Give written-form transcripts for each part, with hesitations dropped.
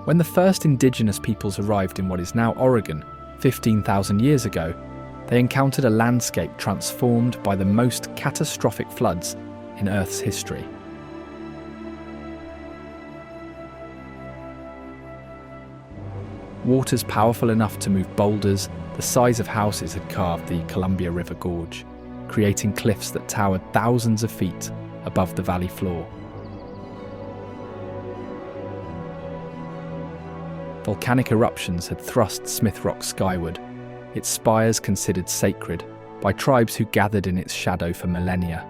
When the first indigenous peoples arrived in what is now Oregon, 15,000 years ago, they encountered a landscape transformed by the most catastrophic floods in Earth's history. Waters powerful enough to move boulders the size of houses had carved the Columbia River Gorge, creating cliffs that towered thousands of feet above the valley floor. Volcanic eruptions had thrust Smith Rock skyward, its spires considered sacred by tribes who gathered in its shadow for millennia.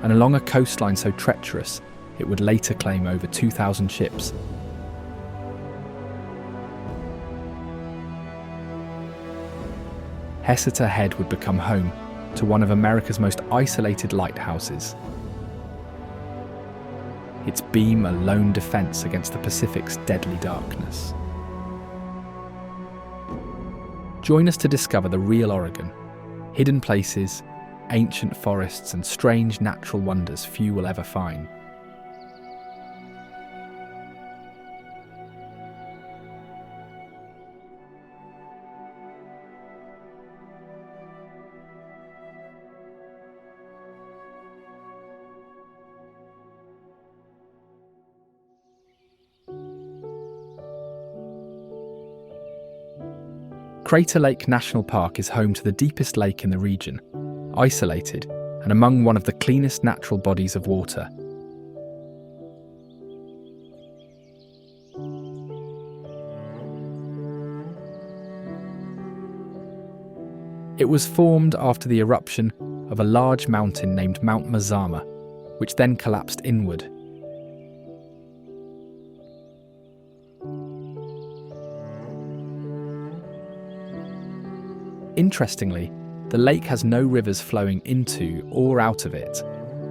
And along a coastline so treacherous, it would later claim over 2,000 ships. Heceta Head would become home to one of America's most isolated lighthouses. Its beam a lone defense against the Pacific's deadly darkness. Join us to discover the real Oregon, hidden places, ancient forests and strange natural wonders few will ever find. Crater Lake National Park is home to the deepest lake in the region, isolated and among one of the cleanest natural bodies of water. It was formed after the eruption of a large mountain named Mount Mazama, which then collapsed inward. Interestingly, the lake has no rivers flowing into or out of it,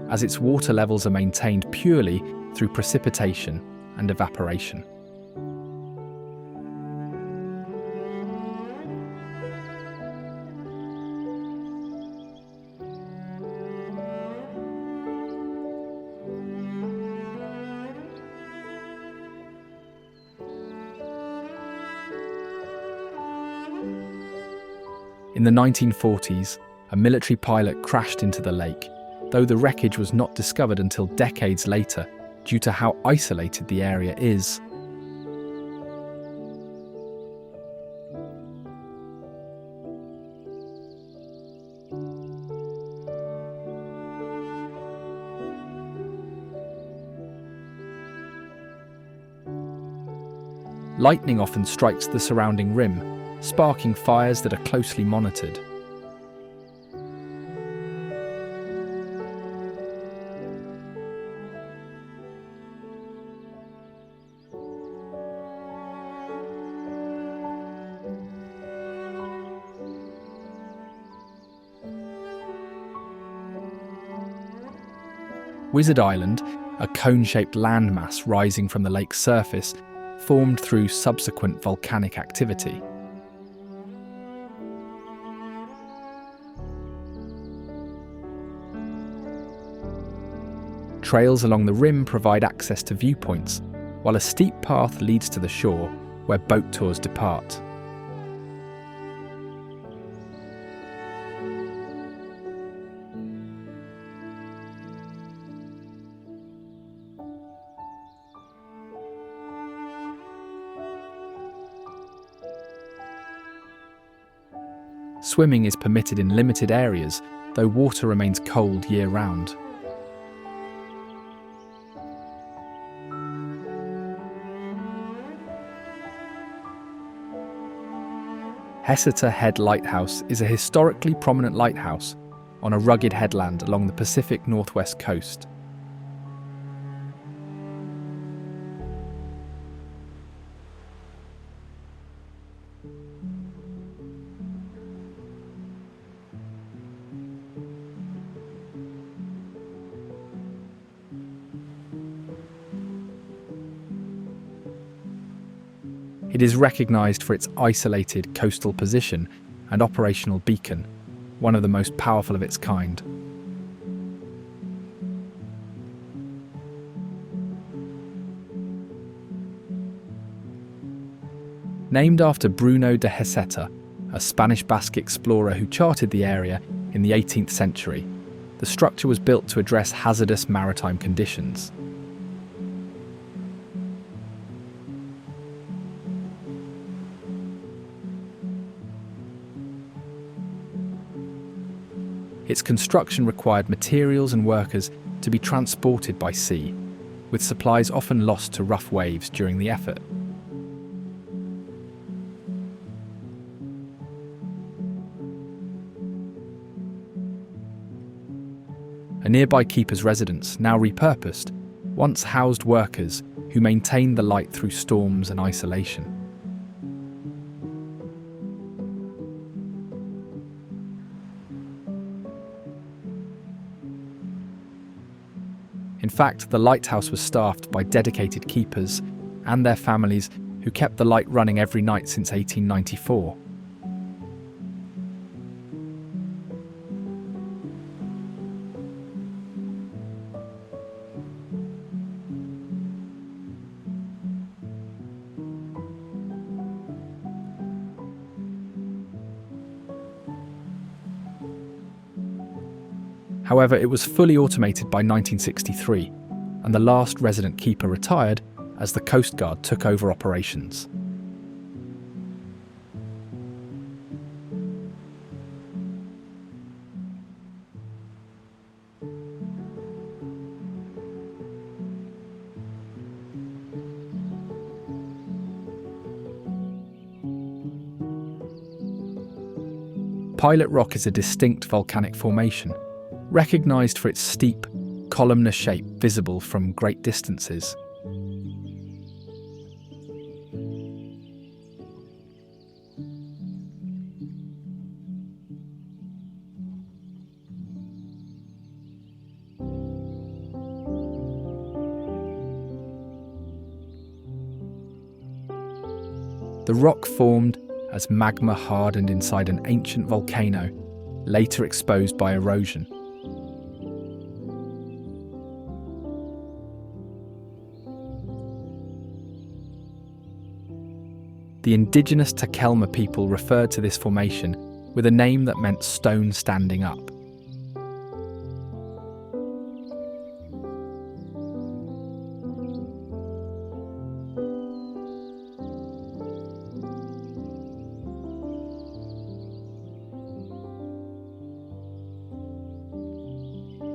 as its water levels are maintained purely through precipitation and evaporation. In the 1940s, a military pilot crashed into the lake, though the wreckage was not discovered until decades later due to how isolated the area is. Lightning often strikes the surrounding rim, sparking fires that are closely monitored. Wizard Island, a cone-shaped landmass rising from the lake's surface, formed through subsequent volcanic activity. Trails along the rim provide access to viewpoints, while a steep path leads to the shore, where boat tours depart. Swimming is permitted in limited areas, though water remains cold year-round. Heceta Head Lighthouse is a historically prominent lighthouse on a rugged headland along the Pacific Northwest coast. It is recognised for its isolated coastal position and operational beacon, one of the most powerful of its kind. Named after Bruno de Heceta, a Spanish Basque explorer who charted the area in the 18th century, the structure was built to address hazardous maritime conditions. Its construction required materials and workers to be transported by sea, with supplies often lost to rough waves during the effort. A nearby keeper's residence, now repurposed, once housed workers who maintained the light through storms and isolation. In fact, the lighthouse was staffed by dedicated keepers and their families who kept the light running every night since 1894. However, it was fully automated by 1963, and the last resident keeper retired as the Coast Guard took over operations. Pilot Rock is a distinct volcanic formation, recognised for its steep, columnar shape visible from great distances. The rock formed as magma hardened inside an ancient volcano, later exposed by erosion. The indigenous Takelma people referred to this formation with a name that meant stone standing up.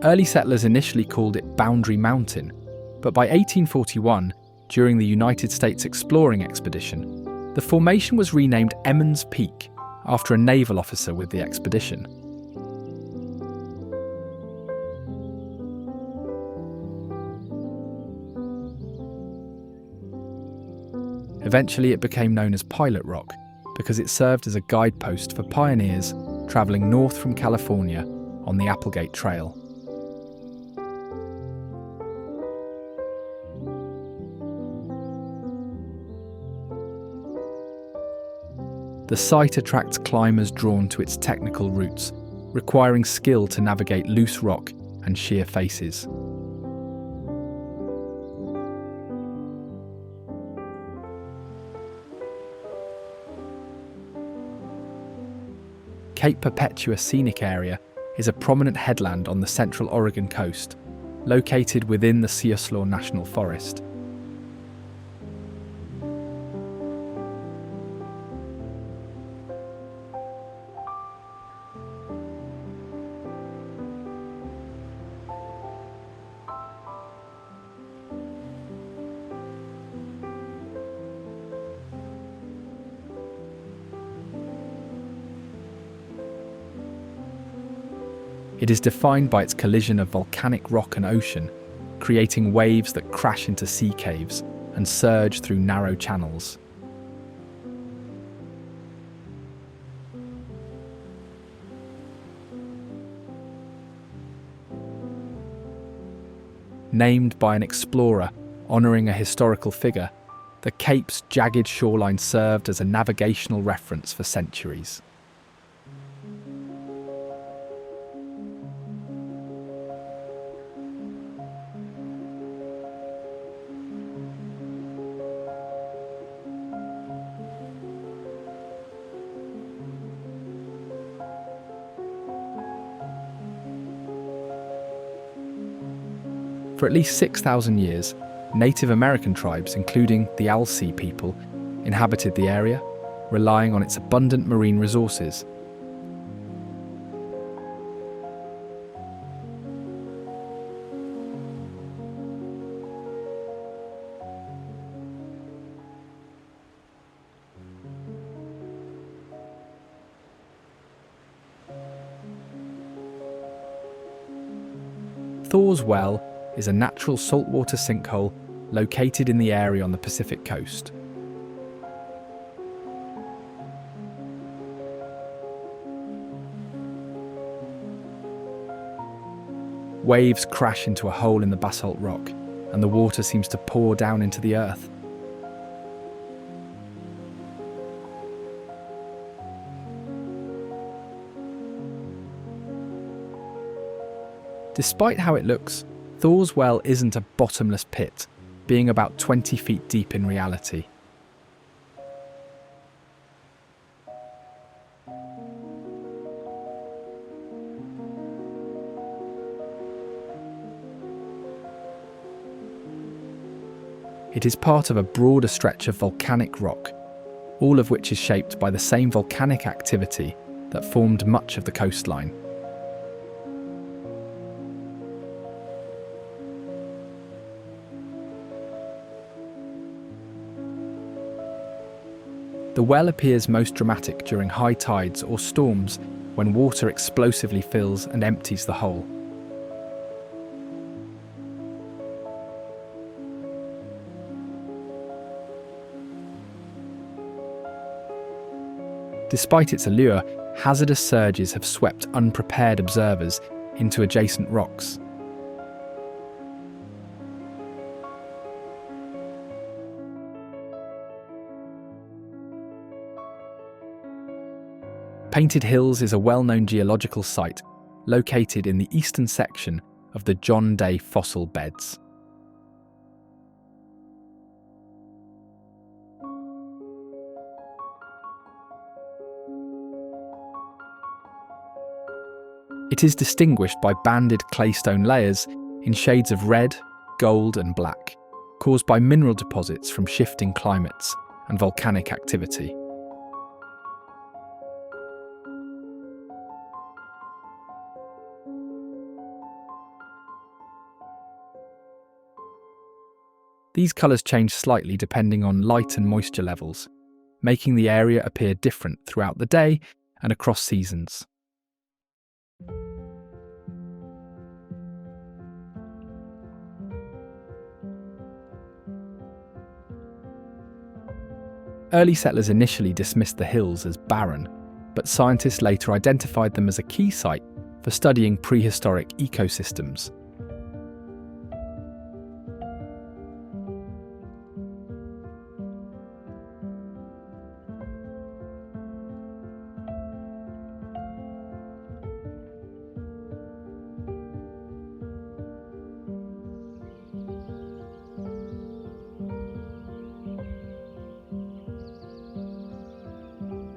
Early settlers initially called it Boundary Mountain, but by 1841, during the United States exploring expedition, the formation was renamed Emmons Peak after a naval officer with the expedition. Eventually it became known as Pilot Rock because it served as a guidepost for pioneers travelling north from California on the Applegate Trail. The site attracts climbers drawn to its technical routes, requiring skill to navigate loose rock and sheer faces. Cape Perpetua Scenic Area is a prominent headland on the central Oregon coast, located within the Siuslaw National Forest. It is defined by its collision of volcanic rock and ocean, creating waves that crash into sea caves and surge through narrow channels. Named by an explorer honouring a historical figure, the Cape's jagged shoreline served as a navigational reference for centuries. For at least 6,000 years, Native American tribes, including the Alsea people, inhabited the area, relying on its abundant marine resources. Thor's Well is a natural saltwater sinkhole located in the area on the Pacific coast. Waves crash into a hole in the basalt rock, and the water seems to pour down into the earth. Despite how it looks, Thor's Well isn't a bottomless pit, being about 20 feet deep in reality. It is part of a broader stretch of volcanic rock, all of which is shaped by the same volcanic activity that formed much of the coastline. The well appears most dramatic during high tides or storms when water explosively fills and empties the hole. Despite its allure, hazardous surges have swept unprepared observers into adjacent rocks. Painted Hills is a well-known geological site located in the eastern section of the John Day fossil beds. It is distinguished by banded claystone layers in shades of red, gold and black, caused by mineral deposits from shifting climates and volcanic activity. These colours change slightly depending on light and moisture levels, making the area appear different throughout the day and across seasons. Early settlers initially dismissed the hills as barren, but scientists later identified them as a key site for studying prehistoric ecosystems.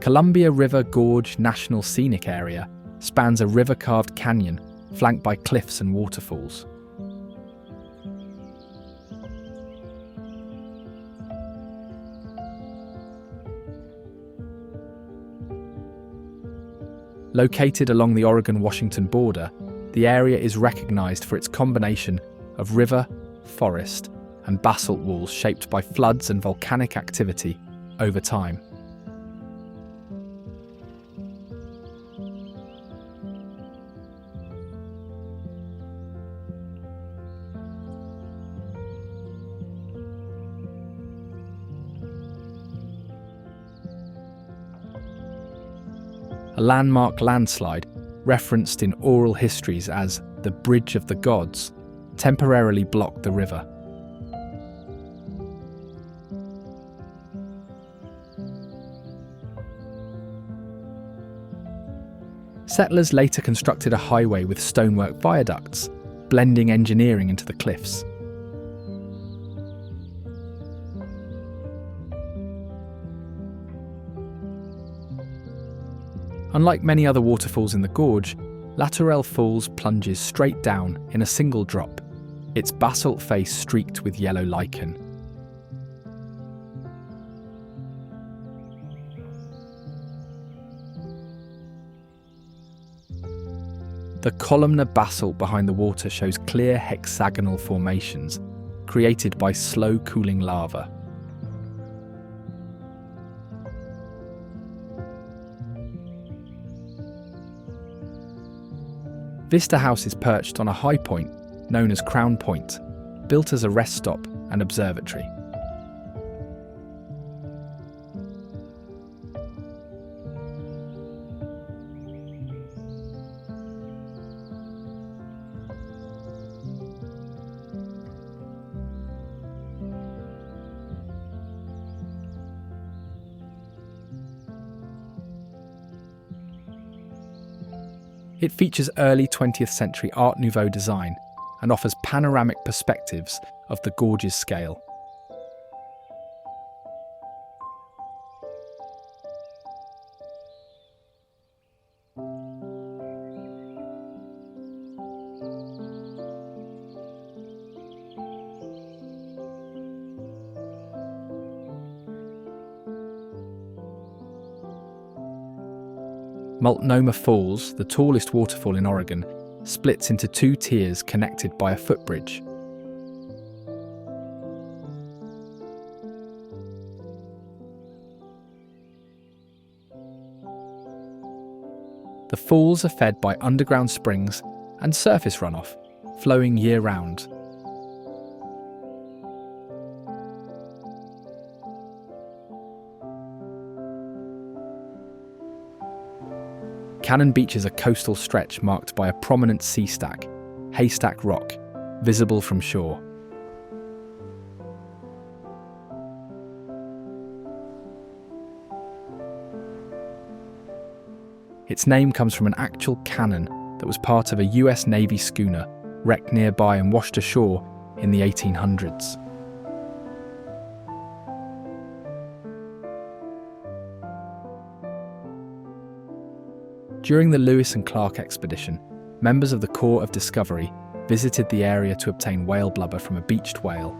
Columbia River Gorge National Scenic Area spans a river-carved canyon flanked by cliffs and waterfalls. Located along the Oregon-Washington border, the area is recognized for its combination of river, forest, and basalt walls shaped by floods and volcanic activity over time. A landmark landslide, referenced in oral histories as the Bridge of the Gods, temporarily blocked the river. Settlers later constructed a highway with stonework viaducts, blending engineering into the cliffs. Unlike many other waterfalls in the gorge, Lateral Falls plunges straight down in a single drop, its basalt face streaked with yellow lichen. The columnar basalt behind the water shows clear hexagonal formations created by slow cooling lava. Vista House is perched on a high point known as Crown Point, built as a rest stop and observatory. It features early 20th century Art Nouveau design and offers panoramic perspectives of the Gorge's scale. Multnomah Falls, the tallest waterfall in Oregon, splits into two tiers connected by a footbridge. The falls are fed by underground springs and surface runoff, flowing year-round. Cannon Beach is a coastal stretch marked by a prominent sea stack, Haystack Rock, visible from shore. Its name comes from an actual cannon that was part of a US Navy schooner wrecked nearby and washed ashore in the 1800s. During the Lewis and Clark expedition, members of the Corps of Discovery visited the area to obtain whale blubber from a beached whale.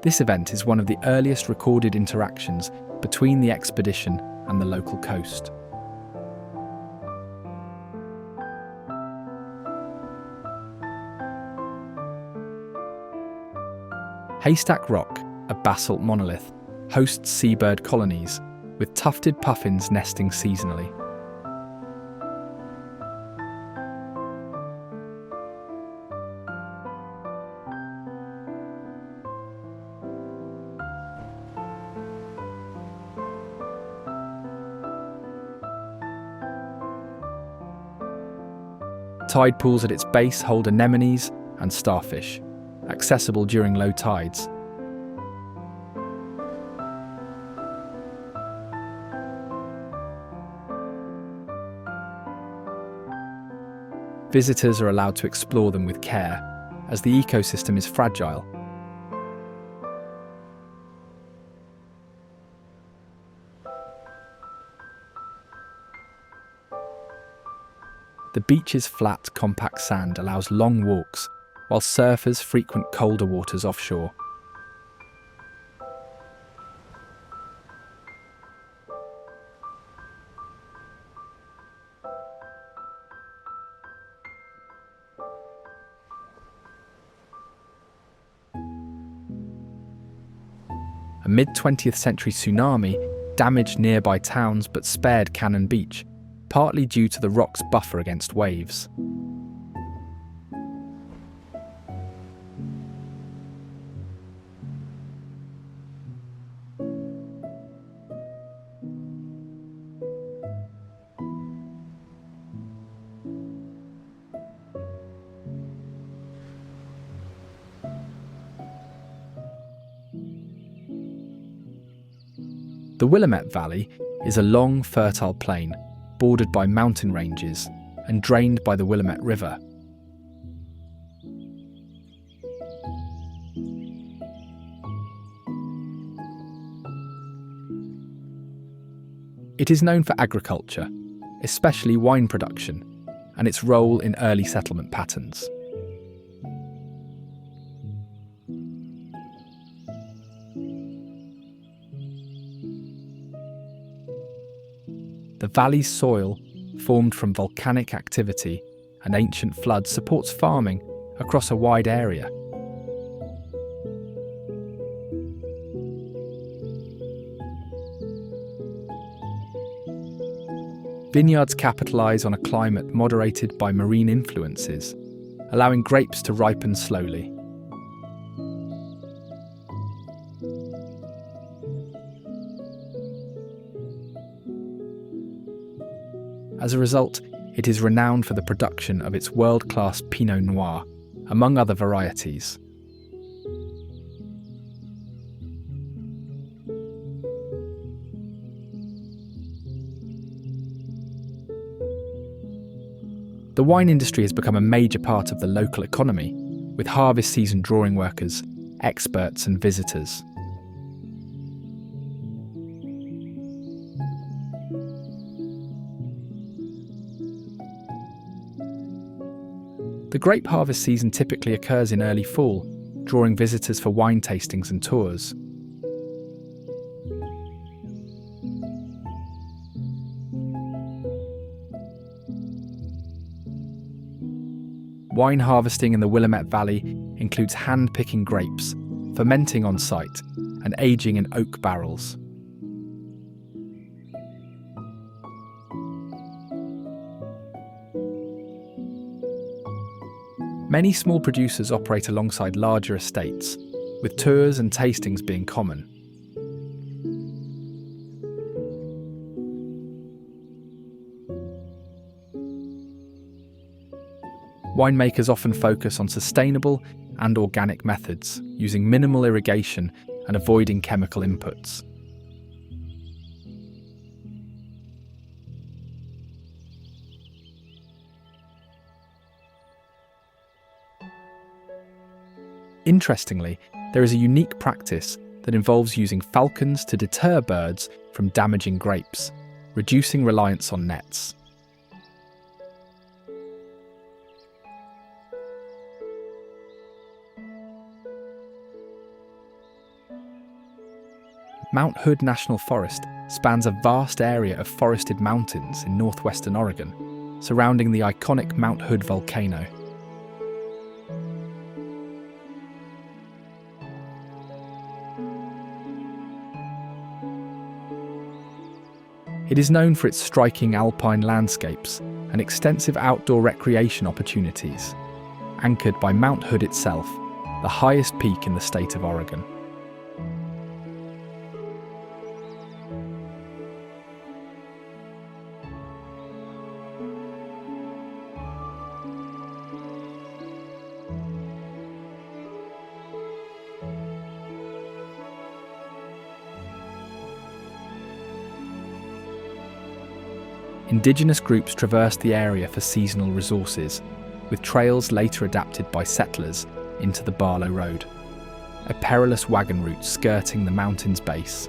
This event is one of the earliest recorded interactions between the expedition and the local coast. Haystack Rock, a basalt monolith, hosts seabird colonies, with tufted puffins nesting seasonally. Tide pools at its base hold anemones and starfish, accessible during low tides. Visitors are allowed to explore them with care, as the ecosystem is fragile. The beach's flat, compact sand allows long walks, while surfers frequent colder waters offshore. A mid-20th century tsunami damaged nearby towns but spared Cannon Beach, partly due to the rock's buffer against waves. The Willamette Valley is a long, fertile plain bordered by mountain ranges and drained by the Willamette River. It is known for agriculture, especially wine production, and its role in early settlement patterns. The valley's soil, formed from volcanic activity and ancient floods, supports farming across a wide area. Vineyards capitalise on a climate moderated by marine influences, allowing grapes to ripen slowly. As a result, it is renowned for the production of its world-class Pinot Noir, among other varieties. The wine industry has become a major part of the local economy, with harvest season drawing workers, experts and visitors. The grape harvest season typically occurs in early fall, drawing visitors for wine tastings and tours. Wine harvesting in the Willamette Valley includes hand-picking grapes, fermenting on site, and aging in oak barrels. Many small producers operate alongside larger estates, with tours and tastings being common. Winemakers often focus on sustainable and organic methods, using minimal irrigation and avoiding chemical inputs. Interestingly, there is a unique practice that involves using falcons to deter birds from damaging grapes, reducing reliance on nets. Mount Hood National Forest spans a vast area of forested mountains in northwestern Oregon, surrounding the iconic Mount Hood volcano. It is known for its striking alpine landscapes and extensive outdoor recreation opportunities, anchored by Mount Hood itself, the highest peak in the state of Oregon. Indigenous groups traversed the area for seasonal resources, with trails later adapted by settlers into the Barlow Road, a perilous wagon route skirting the mountain's base.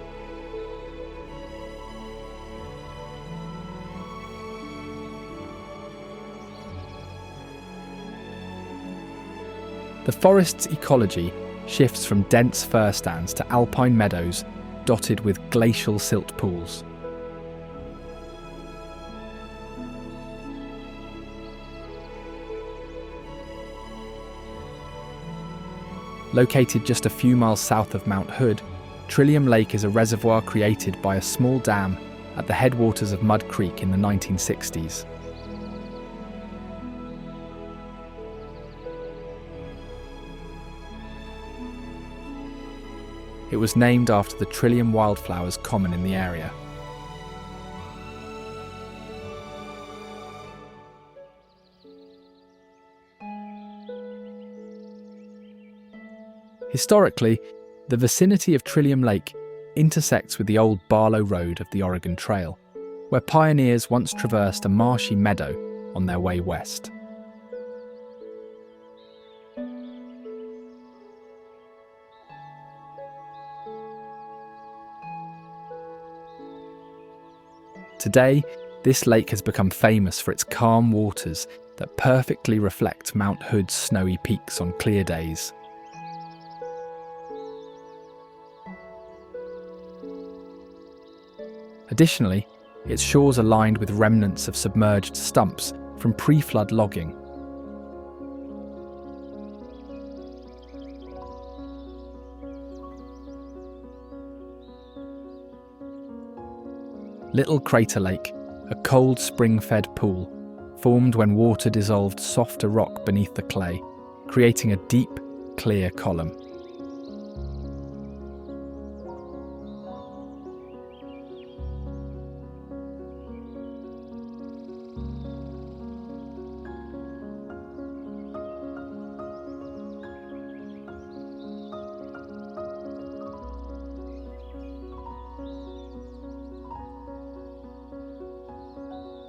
The forest's ecology shifts from dense fir stands to alpine meadows dotted with glacial silt pools. Located just a few miles south of Mount Hood, Trillium Lake is a reservoir created by a small dam at the headwaters of Mud Creek in the 1960s. It was named after the trillium wildflowers common in the area. Historically, the vicinity of Trillium Lake intersects with the old Barlow Road of the Oregon Trail, where pioneers once traversed a marshy meadow on their way west. Today, this lake has become famous for its calm waters that perfectly reflect Mount Hood's snowy peaks on clear days. Additionally, its shores are lined with remnants of submerged stumps from pre-flood logging. Little Crater Lake, a cold spring-fed pool, formed when water dissolved softer rock beneath the clay, creating a deep, clear column.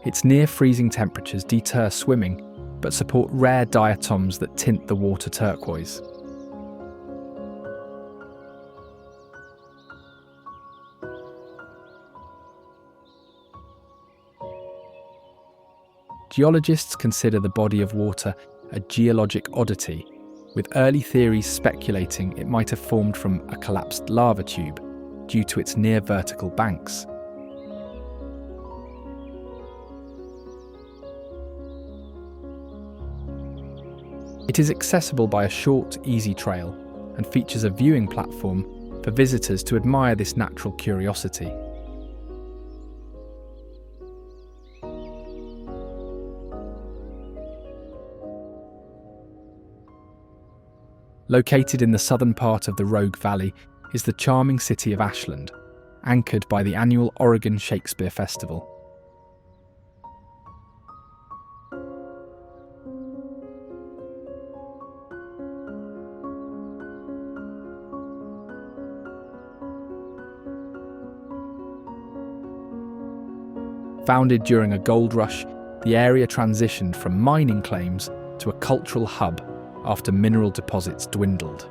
Its near-freezing temperatures deter swimming, but support rare diatoms that tint the water turquoise. Geologists consider the body of water a geologic oddity, with early theories speculating it might have formed from a collapsed lava tube due to its near-vertical banks. It is accessible by a short, easy trail and features a viewing platform for visitors to admire this natural curiosity. Located in the southern part of the Rogue Valley is the charming city of Ashland, anchored by the annual Oregon Shakespeare Festival. Founded during a gold rush, the area transitioned from mining claims to a cultural hub after mineral deposits dwindled.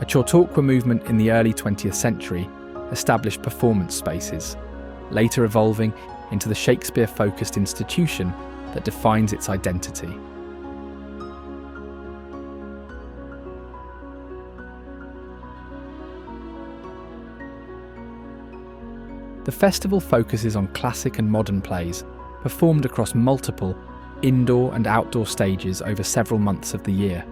A Chautauqua movement in the early 20th century established performance spaces, later evolving into the Shakespeare-focused institution that defines its identity. The festival focuses on classic and modern plays, performed across multiple indoor and outdoor stages over several months of the year.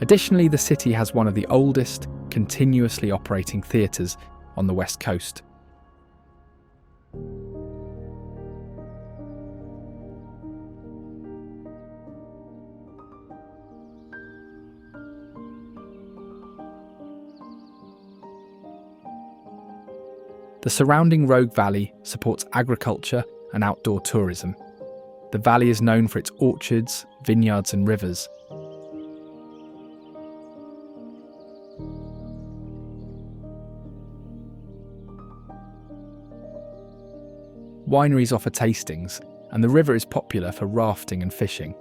Additionally, the city has one of the oldest, continuously operating theatres on the West Coast. The surrounding Rogue Valley supports agriculture and outdoor tourism. The valley is known for its orchards, vineyards and rivers. Wineries offer tastings, and the river is popular for rafting and fishing.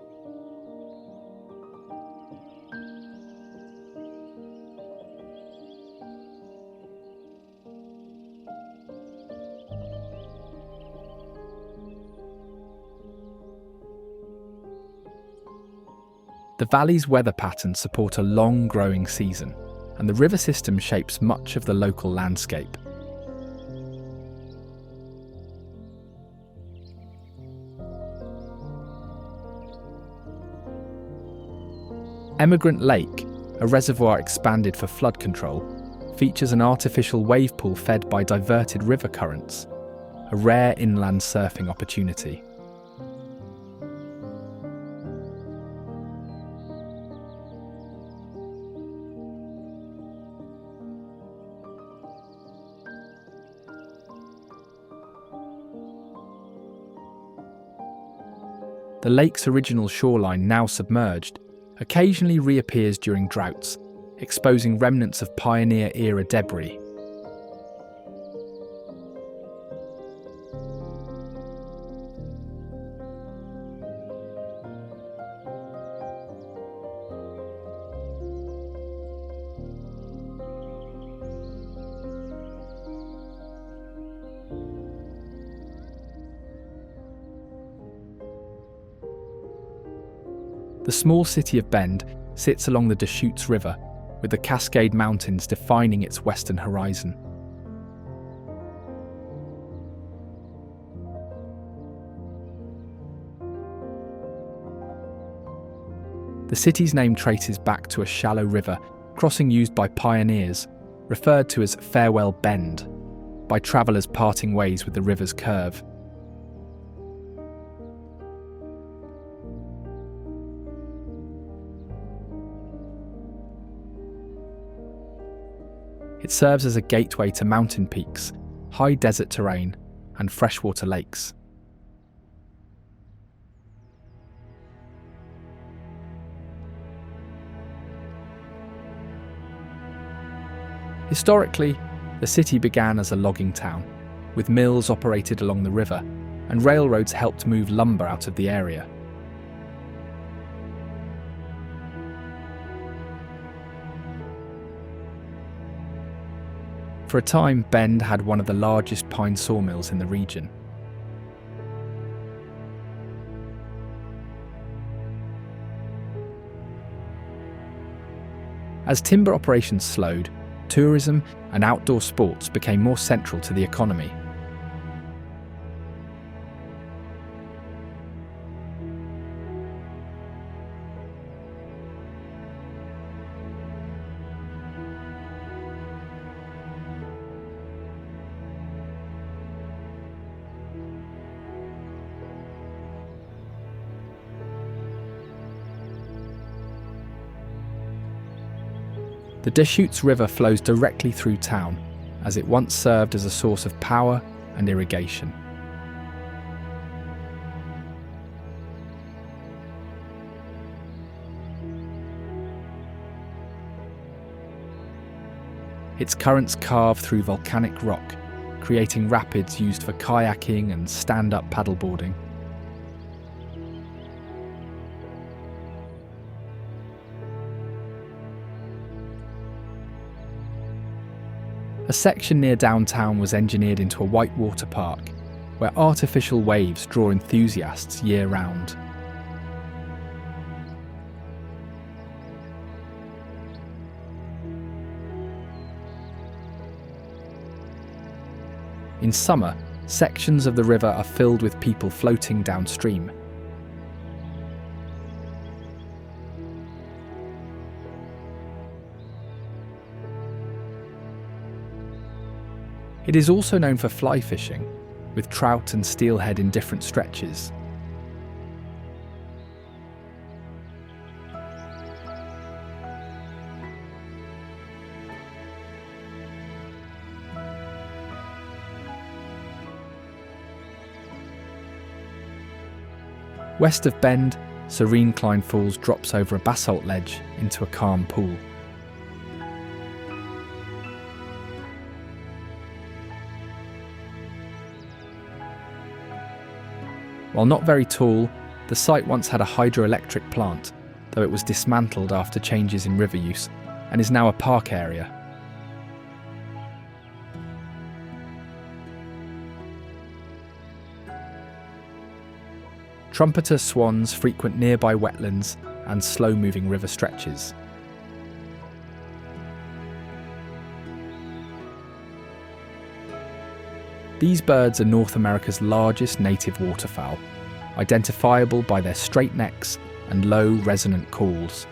The valley's weather patterns support a long growing season, and the river system shapes much of the local landscape. Emigrant Lake, a reservoir expanded for flood control, features an artificial wave pool fed by diverted river currents, a rare inland surfing opportunity. The lake's original shoreline, now submerged, occasionally reappears during droughts, exposing remnants of pioneer-era debris. small city of Bend sits along the Deschutes River, with the Cascade Mountains defining its western horizon. The city's name traces back to a shallow river crossing used by pioneers, referred to as Farewell Bend, by travellers parting ways with the river's curve. It serves as a gateway to mountain peaks, high desert terrain, and freshwater lakes. Historically, the city began as a logging town, with mills operated along the river, and railroads helped move lumber out of the area. For a time, Bend had one of the largest pine sawmills in the region. As timber operations slowed, tourism and outdoor sports became more central to the economy. The Deschutes River flows directly through town, as it once served as a source of power and irrigation. Its currents carve through volcanic rock, creating rapids used for kayaking and stand-up paddleboarding. A section near downtown was engineered into a whitewater park, where artificial waves draw enthusiasts year-round. In summer, sections of the river are filled with people floating downstream. It is also known for fly fishing, with trout and steelhead in different stretches. West of Bend, Serene Cline Falls drops over a basalt ledge into a calm pool. While not very tall, the site once had a hydroelectric plant, though it was dismantled after changes in river use, and is now a park area. Trumpeter swans frequent nearby wetlands and slow-moving river stretches. These birds are North America's largest native waterfowl, identifiable by their straight necks and low, resonant calls.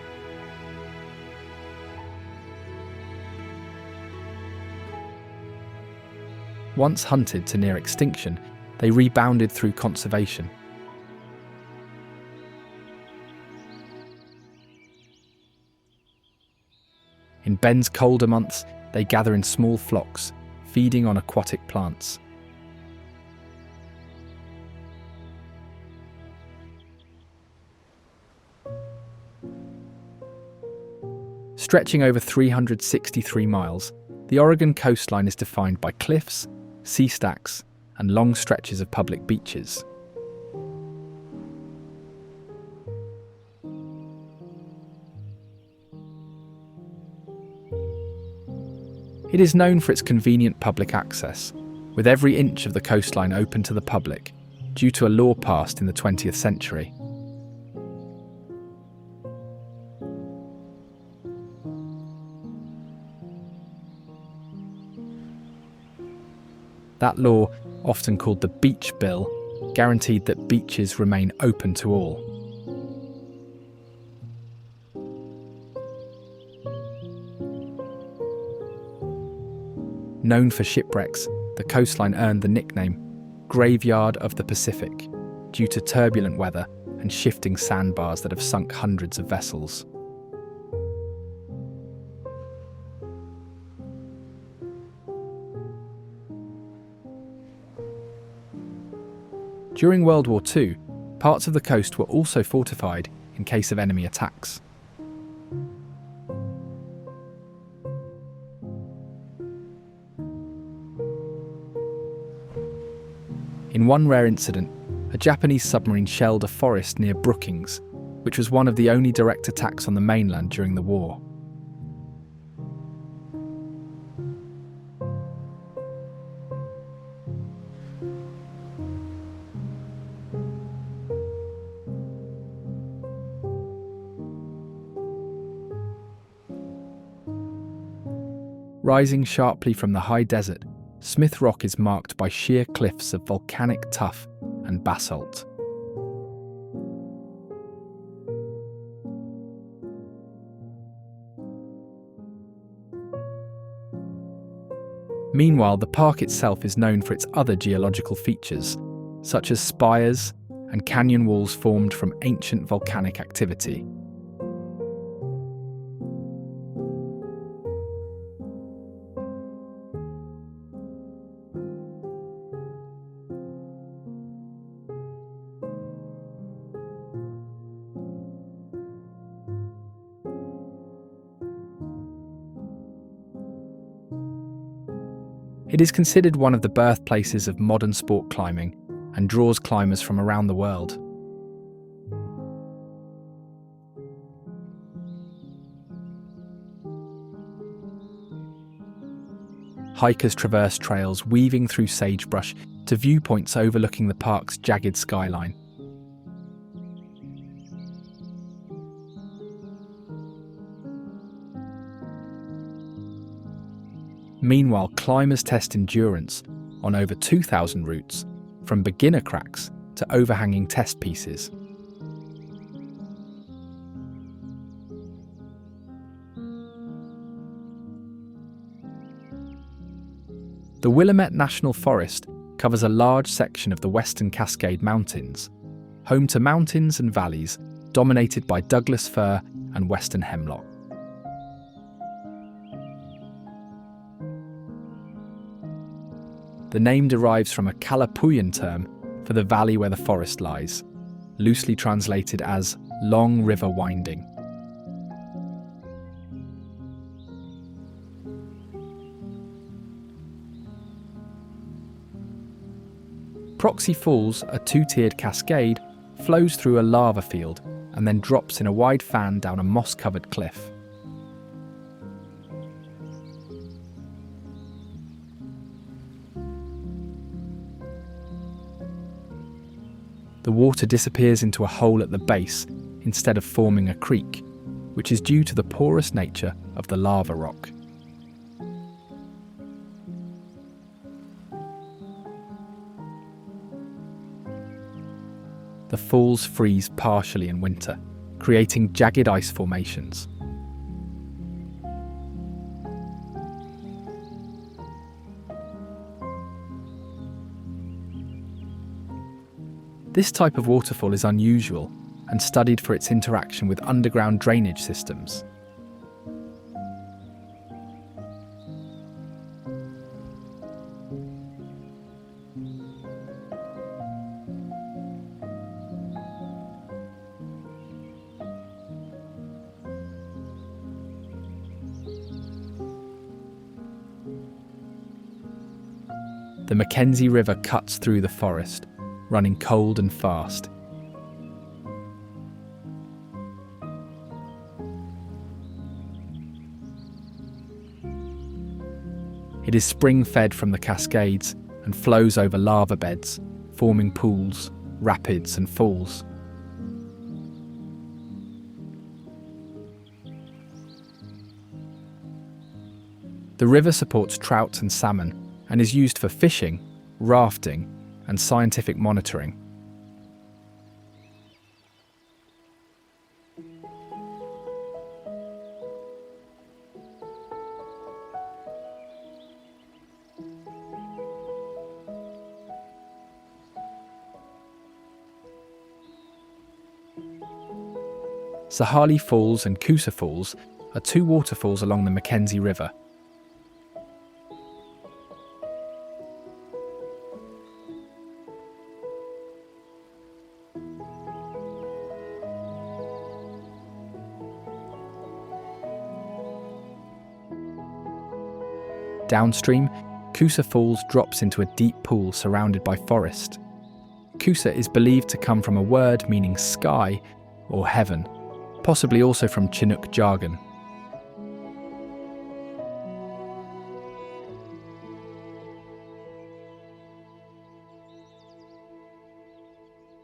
Once hunted to near extinction, they rebounded through conservation. In Bend's colder months, they gather in small flocks, feeding on aquatic plants. Stretching over 363 miles, the Oregon coastline is defined by cliffs, sea stacks, and long stretches of public beaches. It is known for its convenient public access, with every inch of the coastline open to the public, due to a law passed in the 20th century. That law, often called the Beach Bill, guaranteed that beaches remain open to all. Known for shipwrecks, the coastline earned the nickname Graveyard of the Pacific due to turbulent weather and shifting sandbars that have sunk hundreds of vessels. During World War II, parts of the coast were also fortified in case of enemy attacks. In one rare incident, a Japanese submarine shelled a forest near Brookings, which was one of the only direct attacks on the mainland during the war. Rising sharply from the high desert, Smith Rock is marked by sheer cliffs of volcanic tuff and basalt. Meanwhile, the park itself is known for its other geological features, such as spires and canyon walls formed from ancient volcanic activity. It is considered one of the birthplaces of modern sport climbing and draws climbers from around the world. Hikers traverse trails weaving through sagebrush to viewpoints overlooking the park's jagged skyline. Meanwhile, climbers test endurance on over 2,000 routes, from beginner cracks to overhanging test pieces. The Willamette National Forest covers a large section of the Western Cascade Mountains, home to mountains and valleys dominated by Douglas fir and western hemlock. The name derives from a Kalapuyan term for the valley where the forest lies, loosely translated as Long River Winding. Proxy Falls, a two-tiered cascade, flows through a lava field and then drops in a wide fan down a moss-covered cliff. The water disappears into a hole at the base instead of forming a creek, which is due to the porous nature of the lava rock. The falls freeze partially in winter, creating jagged ice formations. This type of waterfall is unusual and studied for its interaction with underground drainage systems. The Mackenzie River cuts through the forest, running cold and fast. It is spring-fed from the Cascades and flows over lava beds, forming pools, rapids and falls. The river supports trout and salmon and is used for fishing rafting, and scientific monitoring. Sahali Falls and Coosa Falls are two waterfalls along the Mackenzie River. Downstream, Coosa Falls drops into a deep pool surrounded by forest. Coosa is believed to come from a word meaning sky or heaven, possibly also from Chinook jargon.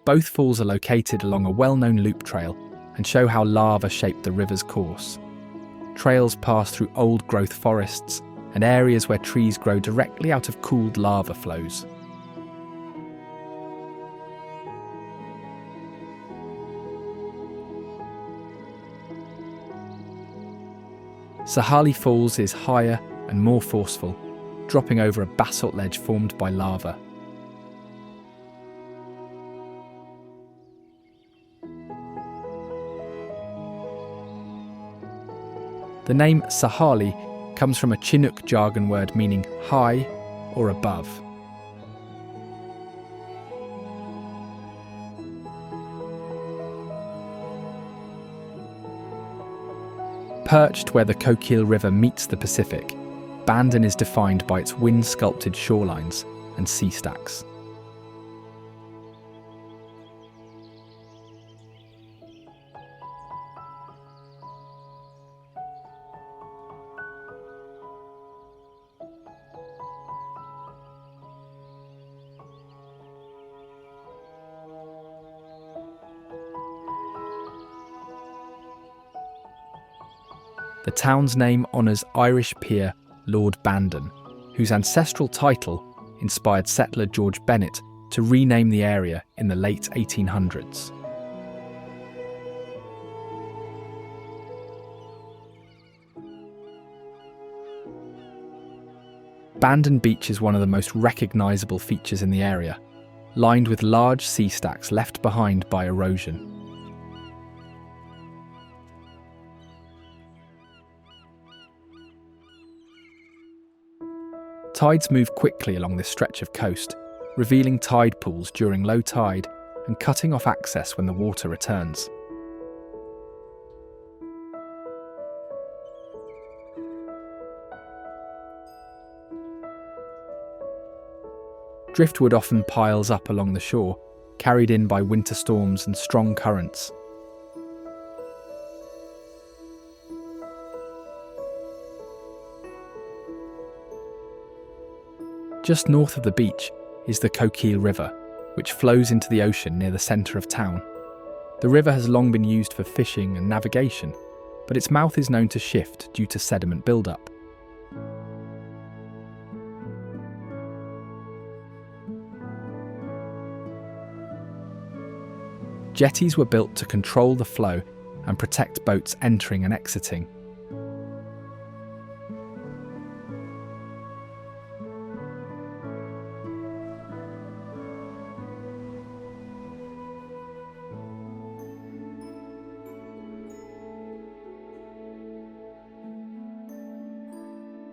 Both falls are located along a well-known loop trail and show how lava shaped the river's course. Trails pass through old-growth forests and areas where trees grow directly out of cooled lava flows. Sahali Falls is higher and more forceful, dropping over a basalt ledge formed by lava. The name Sahali comes from a Chinook jargon word meaning high or above. Perched where the Coquille River meets the Pacific, Bandon is defined by its wind-sculpted shorelines and sea stacks. The town's name honours Irish peer Lord Bandon, whose ancestral title inspired settler George Bennett to rename the area in the late 1800s. Bandon Beach is one of the most recognisable features in the area, lined with large sea stacks left behind by erosion. Tides move quickly along this stretch of coast, revealing tide pools during low tide and cutting off access when the water returns. Driftwood often piles up along the shore, carried in by winter storms and strong currents. Just north of the beach is the Coquille River, which flows into the ocean near the centre of town. The river has long been used for fishing and navigation, but its mouth is known to shift due to sediment buildup. Jetties were built to control the flow and protect boats entering and exiting.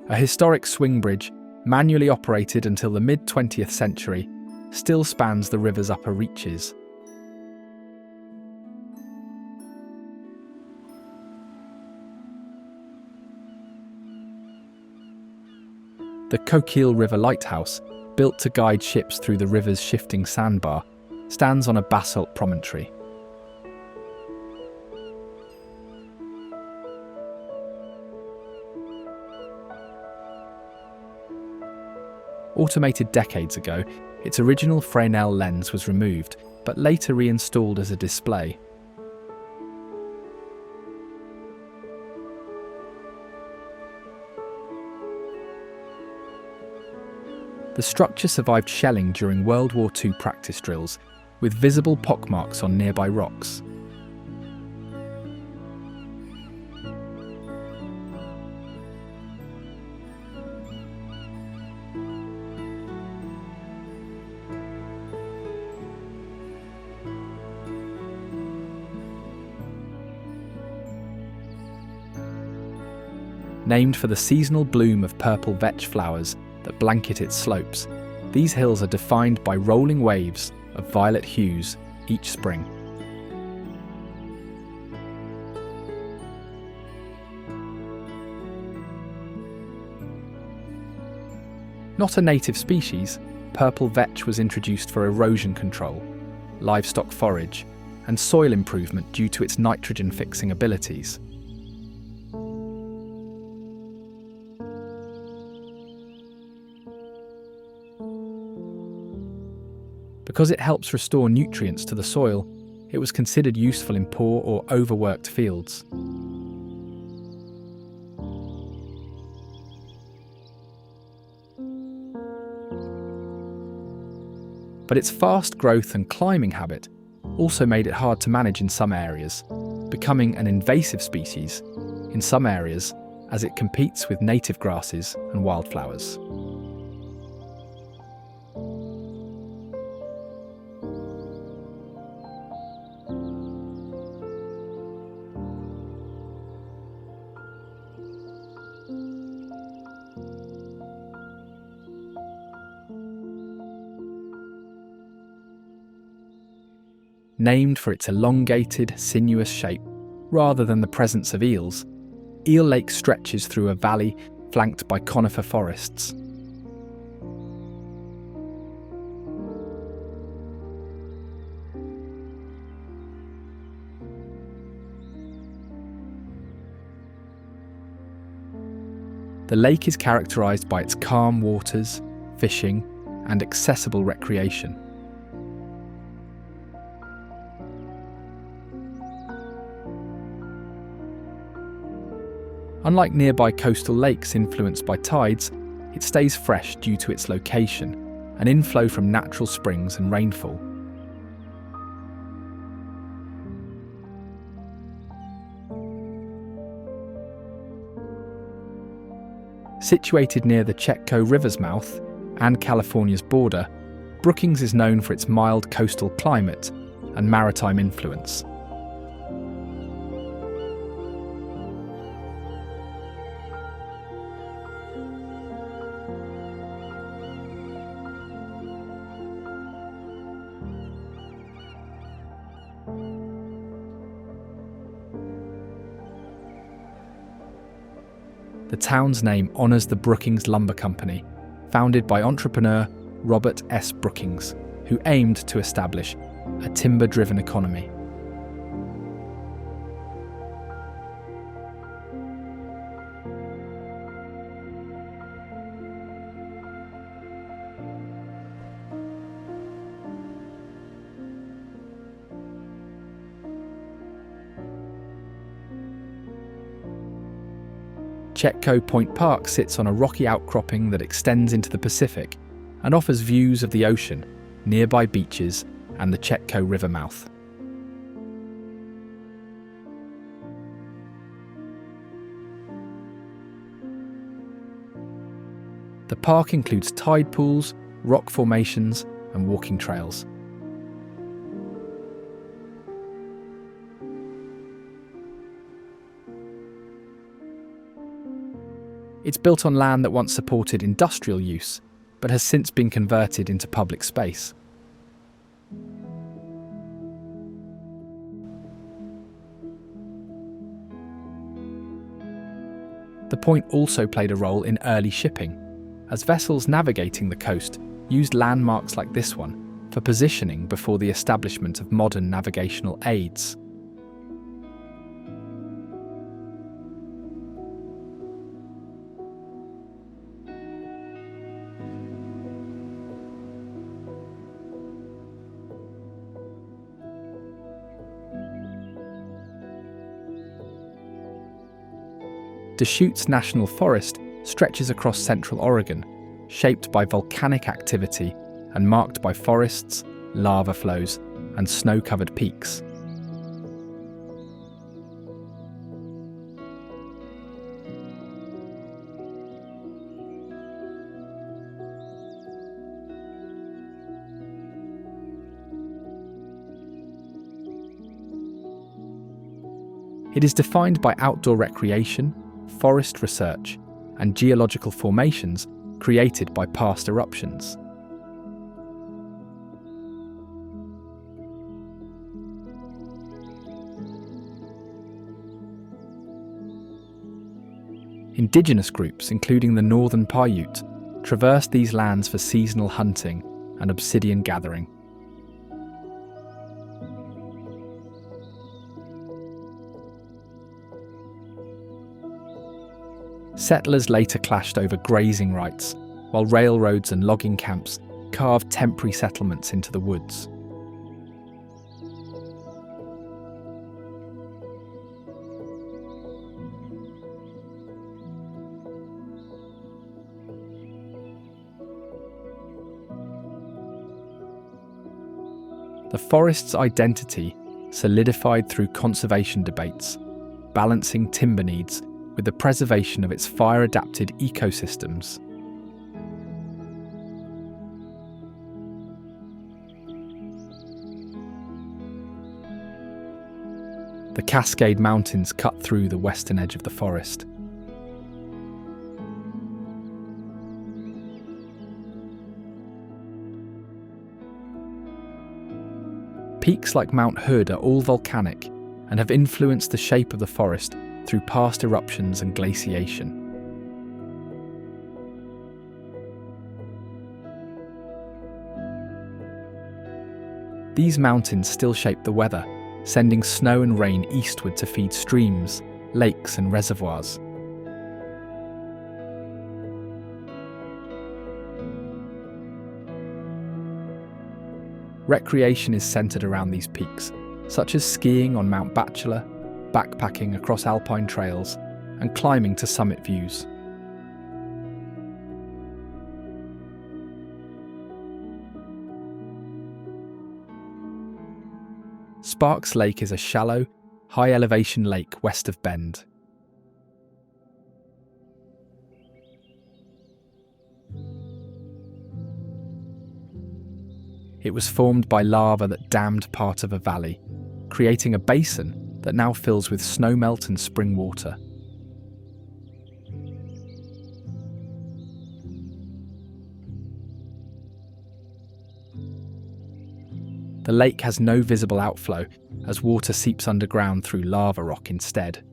A historic swing bridge, manually operated until the mid-20th century, still spans the river's upper reaches. The Coquille River Lighthouse, built to guide ships through the river's shifting sandbar, stands on a basalt promontory. Automated decades ago, its original Fresnel lens was removed, but later reinstalled as a display. The structure survived shelling during World War II practice drills, with visible pockmarks on nearby rocks. Named for the seasonal bloom of purple vetch flowers that blanket its slopes, these hills are defined by rolling waves of violet hues each spring. Not a native species, purple vetch was introduced for erosion control, livestock forage, and soil improvement due to its nitrogen-fixing abilities. Because it helps restore nutrients to the soil, it was considered useful in poor or overworked fields. But its fast growth and climbing habit also made it hard to manage in some areas, becoming an invasive species in some areas as it competes with native grasses and wildflowers. Named for its elongated, sinuous shape, rather than the presence of eels, Eel Lake stretches through a valley flanked by conifer forests. The lake is characterised by its calm waters, fishing, and accessible recreation. Unlike nearby coastal lakes influenced by tides, it stays fresh due to its location, an inflow from natural springs and rainfall. Situated near the Chetco River's mouth and California's border, Brookings is known for its mild coastal climate and maritime influence. The town's name honours the Brookings Lumber Company, founded by entrepreneur Robert S. Brookings, who aimed to establish a timber-driven economy. Chetco Point Park sits on a rocky outcropping that extends into the Pacific and offers views of the ocean, nearby beaches, and the Chetco River mouth. The park includes tide pools, rock formations, and walking trails. It's built on land that once supported industrial use, but has since been converted into public space. The point also played a role in early shipping, as vessels navigating the coast used landmarks like this one for positioning before the establishment of modern navigational aids. Deschutes National Forest stretches across central Oregon, shaped by volcanic activity and marked by forests, lava flows, and snow-covered peaks. It is defined by outdoor recreation, forest research, and geological formations created by past eruptions. Indigenous groups, including the Northern Paiute, traverse these lands for seasonal hunting and obsidian gathering. Settlers later clashed over grazing rights, while railroads and logging camps carved temporary settlements into the woods. The forest's identity solidified through conservation debates, balancing timber needs with the preservation of its fire-adapted ecosystems. The Cascade Mountains cut through the western edge of the forest. Peaks like Mount Hood are all volcanic and have influenced the shape of the forest through past eruptions and glaciation. These mountains still shape the weather, sending snow and rain eastward to feed streams, lakes, and reservoirs. Recreation is centered around these peaks, such as skiing on Mount Bachelor, backpacking across alpine trails, and climbing to summit views. Sparks Lake is a shallow, high-elevation lake west of Bend. It was formed by lava that dammed part of a valley, creating a basin that now fills with snowmelt and spring water. The lake has no visible outflow, as water seeps underground through lava rock instead.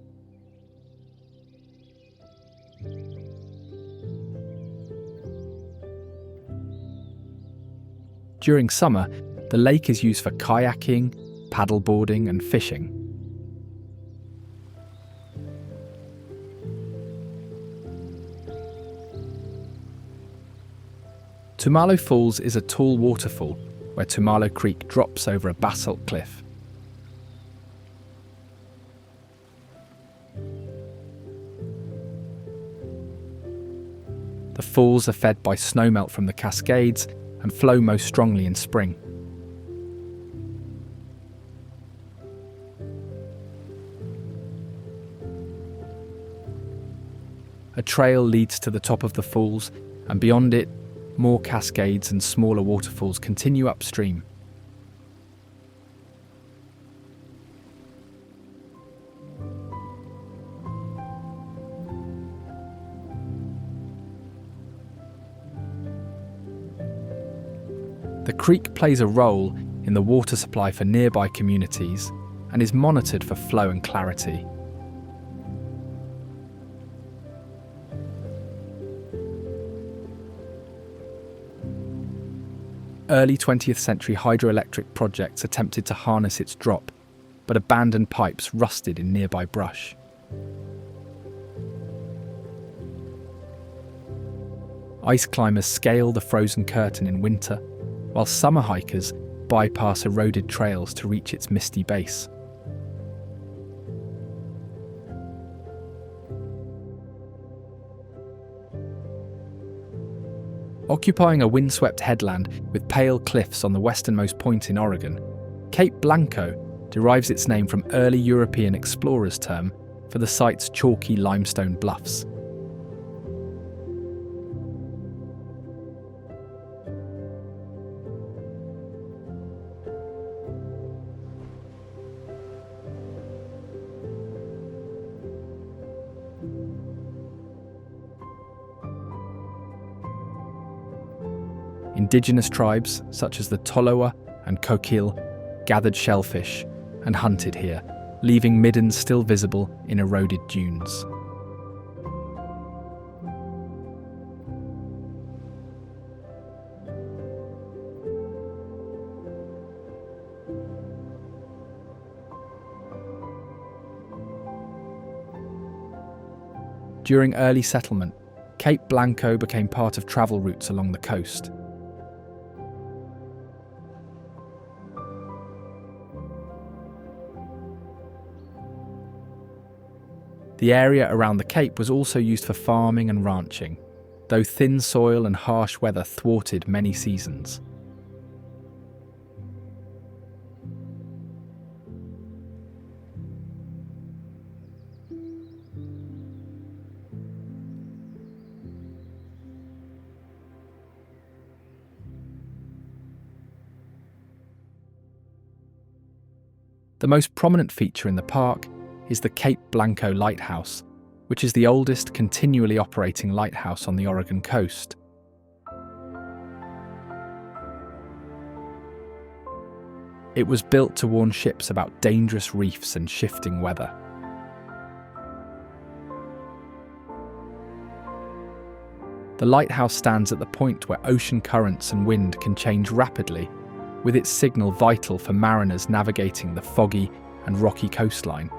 During summer, the lake is used for kayaking, paddleboarding, and fishing. Tumalo Falls is a tall waterfall where Tumalo Creek drops over a basalt cliff. The falls are fed by snowmelt from the Cascades and flow most strongly in spring. A trail leads to the top of the falls, and beyond it, more cascades and smaller waterfalls continue upstream. The creek plays a role in the water supply for nearby communities and is monitored for flow and clarity. Early 20th century hydroelectric projects attempted to harness its drop, but abandoned pipes rusted in nearby brush. Ice climbers scale the frozen curtain in winter, while summer hikers bypass eroded trails to reach its misty base. Occupying a windswept headland with pale cliffs on the westernmost point in Oregon, Cape Blanco derives its name from early European explorers' term for the site's chalky limestone bluffs. Indigenous tribes, such as the Tolowa and Coquille, gathered shellfish and hunted here, leaving middens still visible in eroded dunes. During early settlement, Cape Blanco became part of travel routes along the coast. The area around the Cape was also used for farming and ranching, though thin soil and harsh weather thwarted many seasons. The most prominent feature in the park is the Cape Blanco Lighthouse, which is the oldest continually operating lighthouse on the Oregon coast. It was built to warn ships about dangerous reefs and shifting weather. The lighthouse stands at the point where ocean currents and wind can change rapidly, with its signal vital for mariners navigating the foggy and rocky coastline.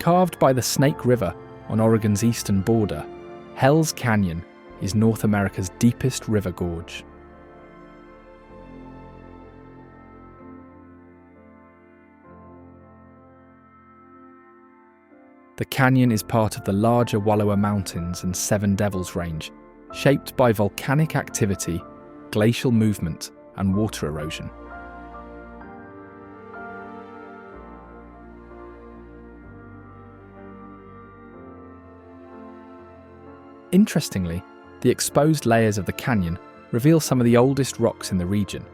Carved by the Snake River on Oregon's eastern border, Hell's Canyon is North America's deepest river gorge. The canyon is part of the larger Wallowa Mountains and Seven Devils Range, shaped by volcanic activity, glacial movement, and water erosion. Interestingly, the exposed layers of the canyon reveal some of the oldest rocks in the region.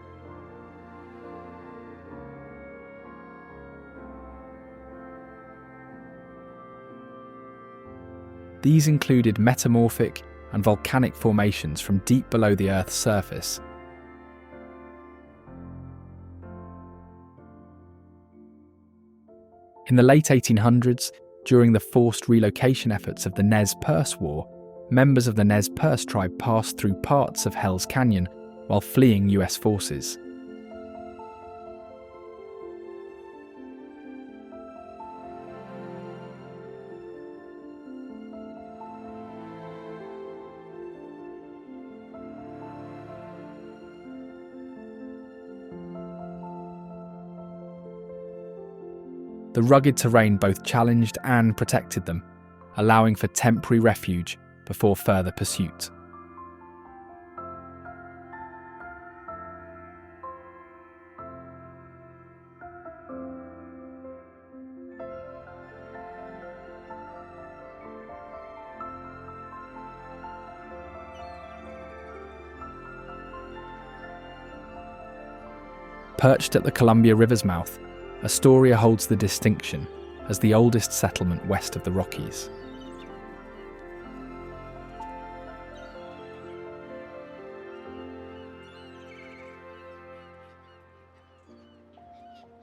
These included metamorphic and volcanic formations from deep below the Earth's surface. In the late 1800s, during the forced relocation efforts of the Nez Perce War, members of the Nez Perce tribe passed through parts of Hell's Canyon while fleeing US forces. The rugged terrain both challenged and protected them, allowing for temporary refuge before further pursuit. Perched at the Columbia River's mouth, Astoria holds the distinction as the oldest settlement west of the Rockies.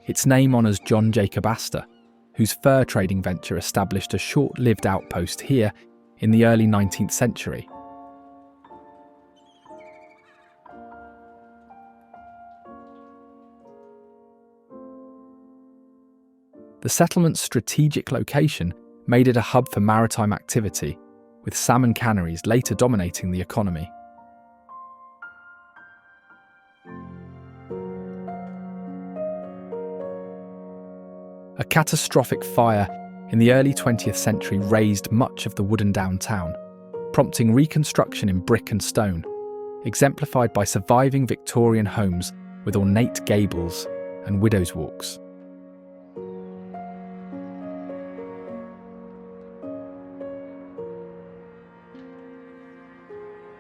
Its name honours John Jacob Astor, whose fur trading venture established a short-lived outpost here in the early 19th century. The settlement's strategic location made it a hub for maritime activity, with salmon canneries later dominating the economy. A catastrophic fire in the early 20th century razed much of the wooden downtown, prompting reconstruction in brick and stone, exemplified by surviving Victorian homes with ornate gables and widows' walks.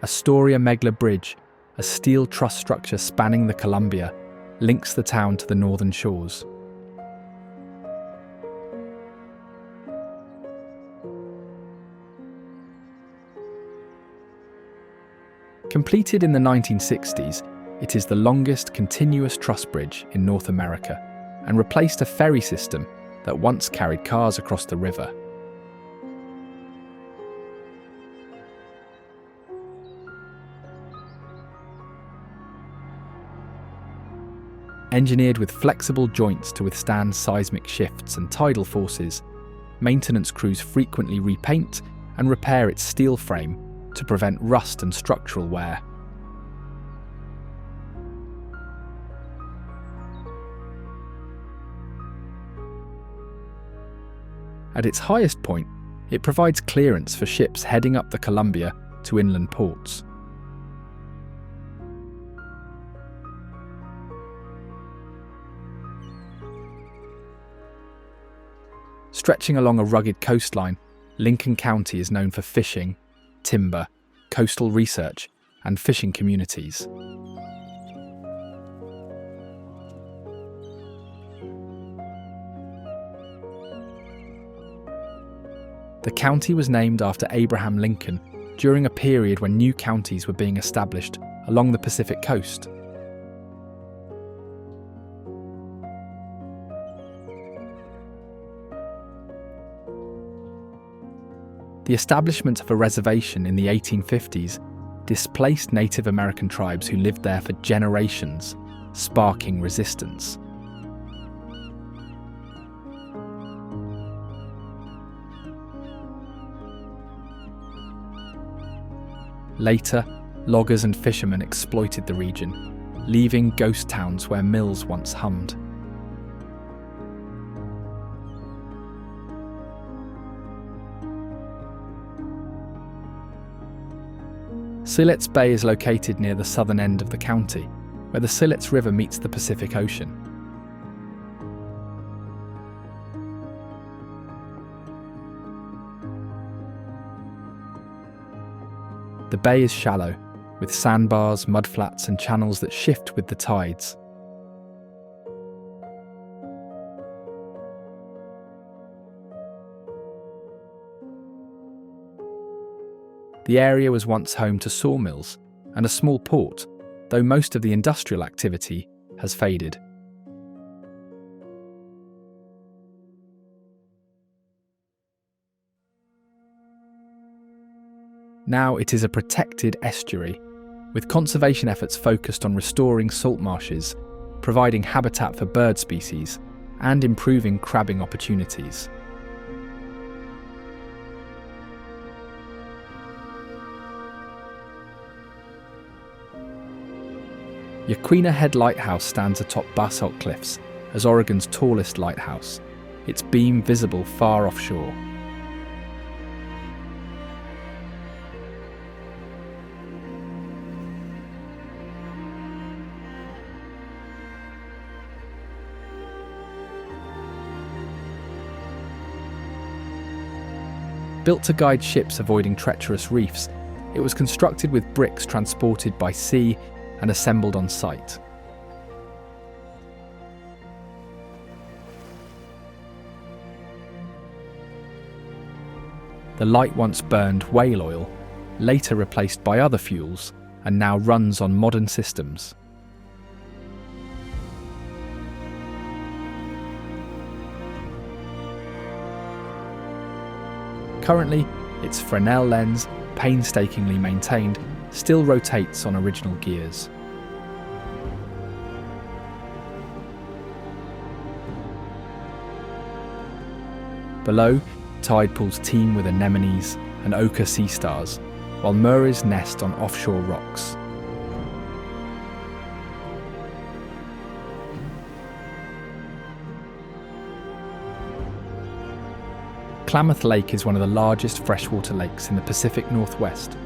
Astoria Megla Bridge, a steel truss structure spanning the Columbia, links the town to the northern shores. Completed in the 1960s, it is the longest continuous truss bridge in North America and replaced a ferry system that once carried cars across the river. Engineered with flexible joints to withstand seismic shifts and tidal forces, maintenance crews frequently repaint and repair its steel frame to prevent rust and structural wear. At its highest point, it provides clearance for ships heading up the Columbia to inland ports. Stretching along a rugged coastline, Lincoln County is known for fishing, timber, coastal research, and fishing communities. The county was named after Abraham Lincoln during a period when new counties were being established along the Pacific coast. The establishment of a reservation in the 1850s displaced Native American tribes who lived there for generations, sparking resistance. Later, loggers and fishermen exploited the region, leaving ghost towns where mills once hummed. Siletz Bay is located near the southern end of the county, where the Siletz River meets the Pacific Ocean. The bay is shallow, with sandbars, mudflats, and channels that shift with the tides. The area was once home to sawmills and a small port, though most of the industrial activity has faded. Now it is a protected estuary, with conservation efforts focused on restoring salt marshes, providing habitat for bird species, and improving crabbing opportunities. Yaquina Head Lighthouse stands atop basalt cliffs as Oregon's tallest lighthouse, its beam visible far offshore. Built to guide ships avoiding treacherous reefs, it was constructed with bricks transported by sea and assembled on site. The light once burned whale oil, later replaced by other fuels, and now runs on modern systems. Currently, its Fresnel lens, painstakingly maintained, still rotates on original gears. Below, tide pools teem with anemones and ochre sea stars, while Murray's nest on offshore rocks. Klamath Lake is one of the largest freshwater lakes in the Pacific Northwest.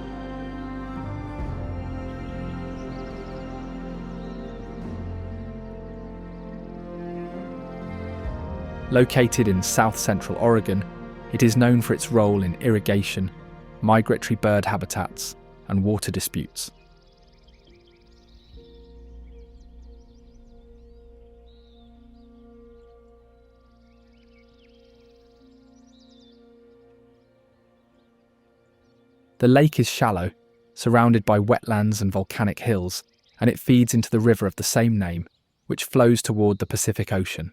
Located in south-central Oregon, it is known for its role in irrigation, migratory bird habitats, and water disputes. The lake is shallow, surrounded by wetlands and volcanic hills, and it feeds into the river of the same name, which flows toward the Pacific Ocean.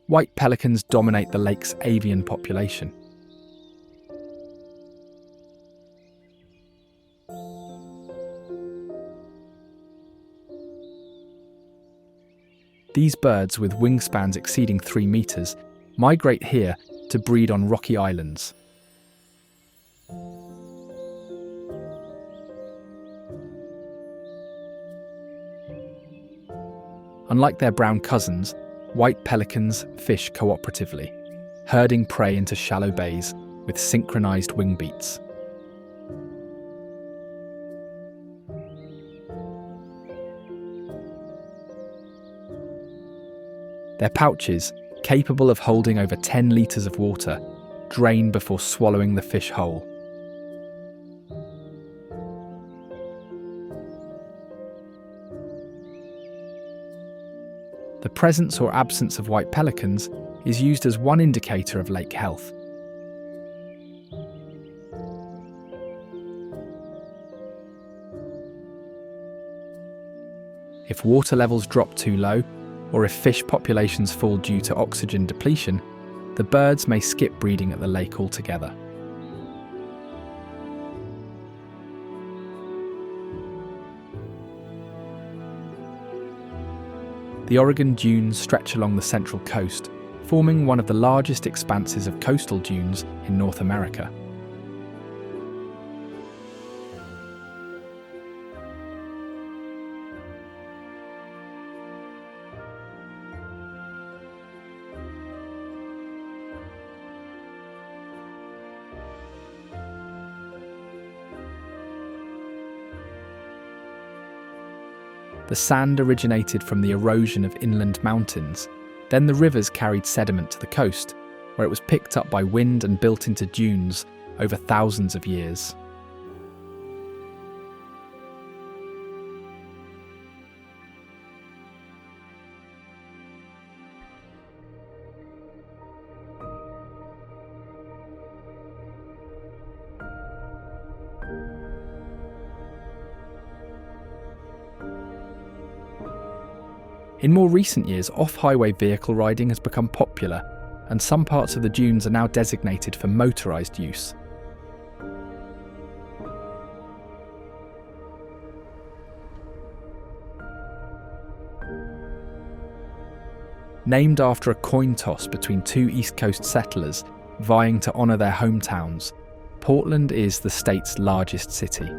White pelicans dominate the lake's avian population. These birds, with wingspans exceeding 3 meters, migrate here to breed on rocky islands. Unlike their brown cousins, white pelicans fish cooperatively, herding prey into shallow bays with synchronized wing beats. Their pouches, capable of holding over 10 litres of water, drain before swallowing the fish whole. The presence or absence of white pelicans is used as one indicator of lake health. If water levels drop too low, or if fish populations fall due to oxygen depletion, the birds may skip breeding at the lake altogether. The Oregon dunes stretch along the central coast, forming one of the largest expanses of coastal dunes in North America. The sand originated from the erosion of inland mountains. Then the rivers carried sediment to the coast, where it was picked up by wind and built into dunes over thousands of years. In more recent years, off-highway vehicle riding has become popular, and some parts of the dunes are now designated for motorised use. Named after a coin toss between 2 East Coast settlers vying to honour their hometowns, Portland is the state's largest city.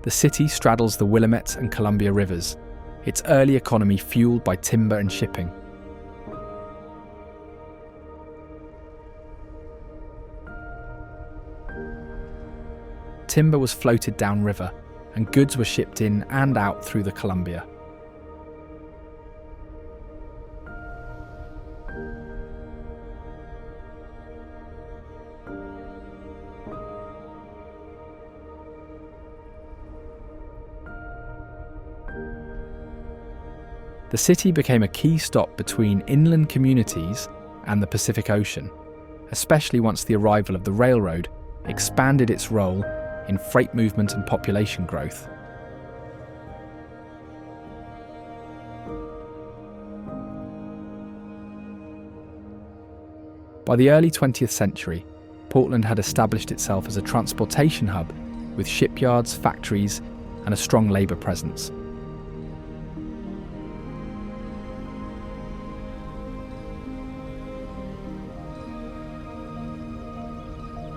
The city straddles the Willamette and Columbia rivers, its early economy fueled by timber and shipping. Timber was floated downriver, and goods were shipped in and out through the Columbia. The city became a key stop between inland communities and the Pacific Ocean, especially once the arrival of the railroad expanded its role in freight movement and population growth. By the early 20th century, Portland had established itself as a transportation hub with shipyards, factories, and a strong labour presence.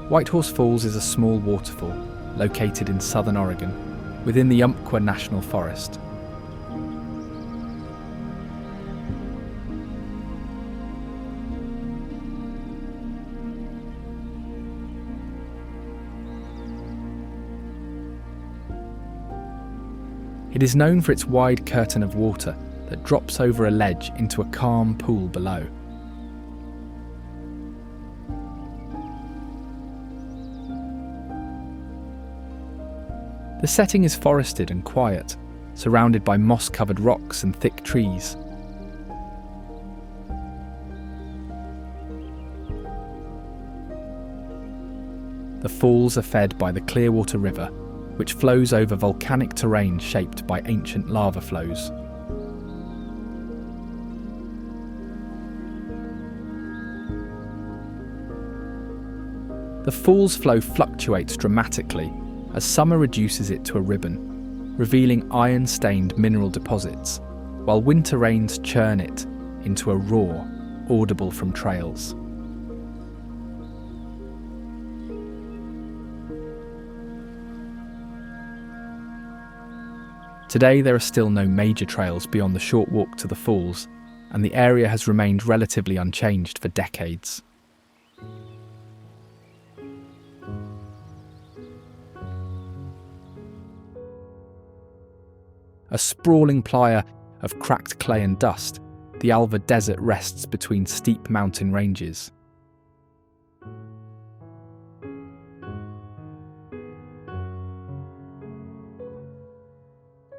Whitehorse Falls is a small waterfall located in southern Oregon, within the Umpqua National Forest. It is known for its wide curtain of water that drops over a ledge into a calm pool below. The setting is forested and quiet, surrounded by moss-covered rocks and thick trees. The falls are fed by the Clearwater River, which flows over volcanic terrain shaped by ancient lava flows. The fall's flow fluctuates dramatically as summer reduces it to a ribbon, revealing iron-stained mineral deposits, while winter rains churn it into a roar audible from trails. Today there are still no major trails beyond the short walk to the falls, and the area has remained relatively unchanged for decades. A sprawling playa of cracked clay and dust, the Alvord Desert rests between steep mountain ranges.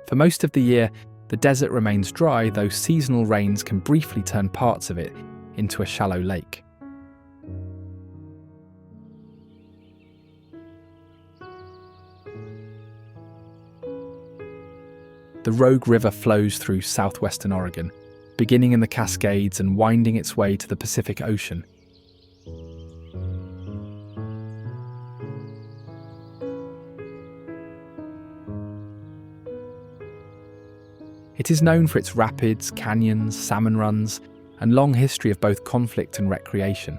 For most of the year, the desert remains dry, though seasonal rains can briefly turn parts of it into a shallow lake. The Rogue River flows through southwestern Oregon, beginning in the Cascades and winding its way to the Pacific Ocean. It is known for its rapids, canyons, salmon runs, and long history of both conflict and recreation.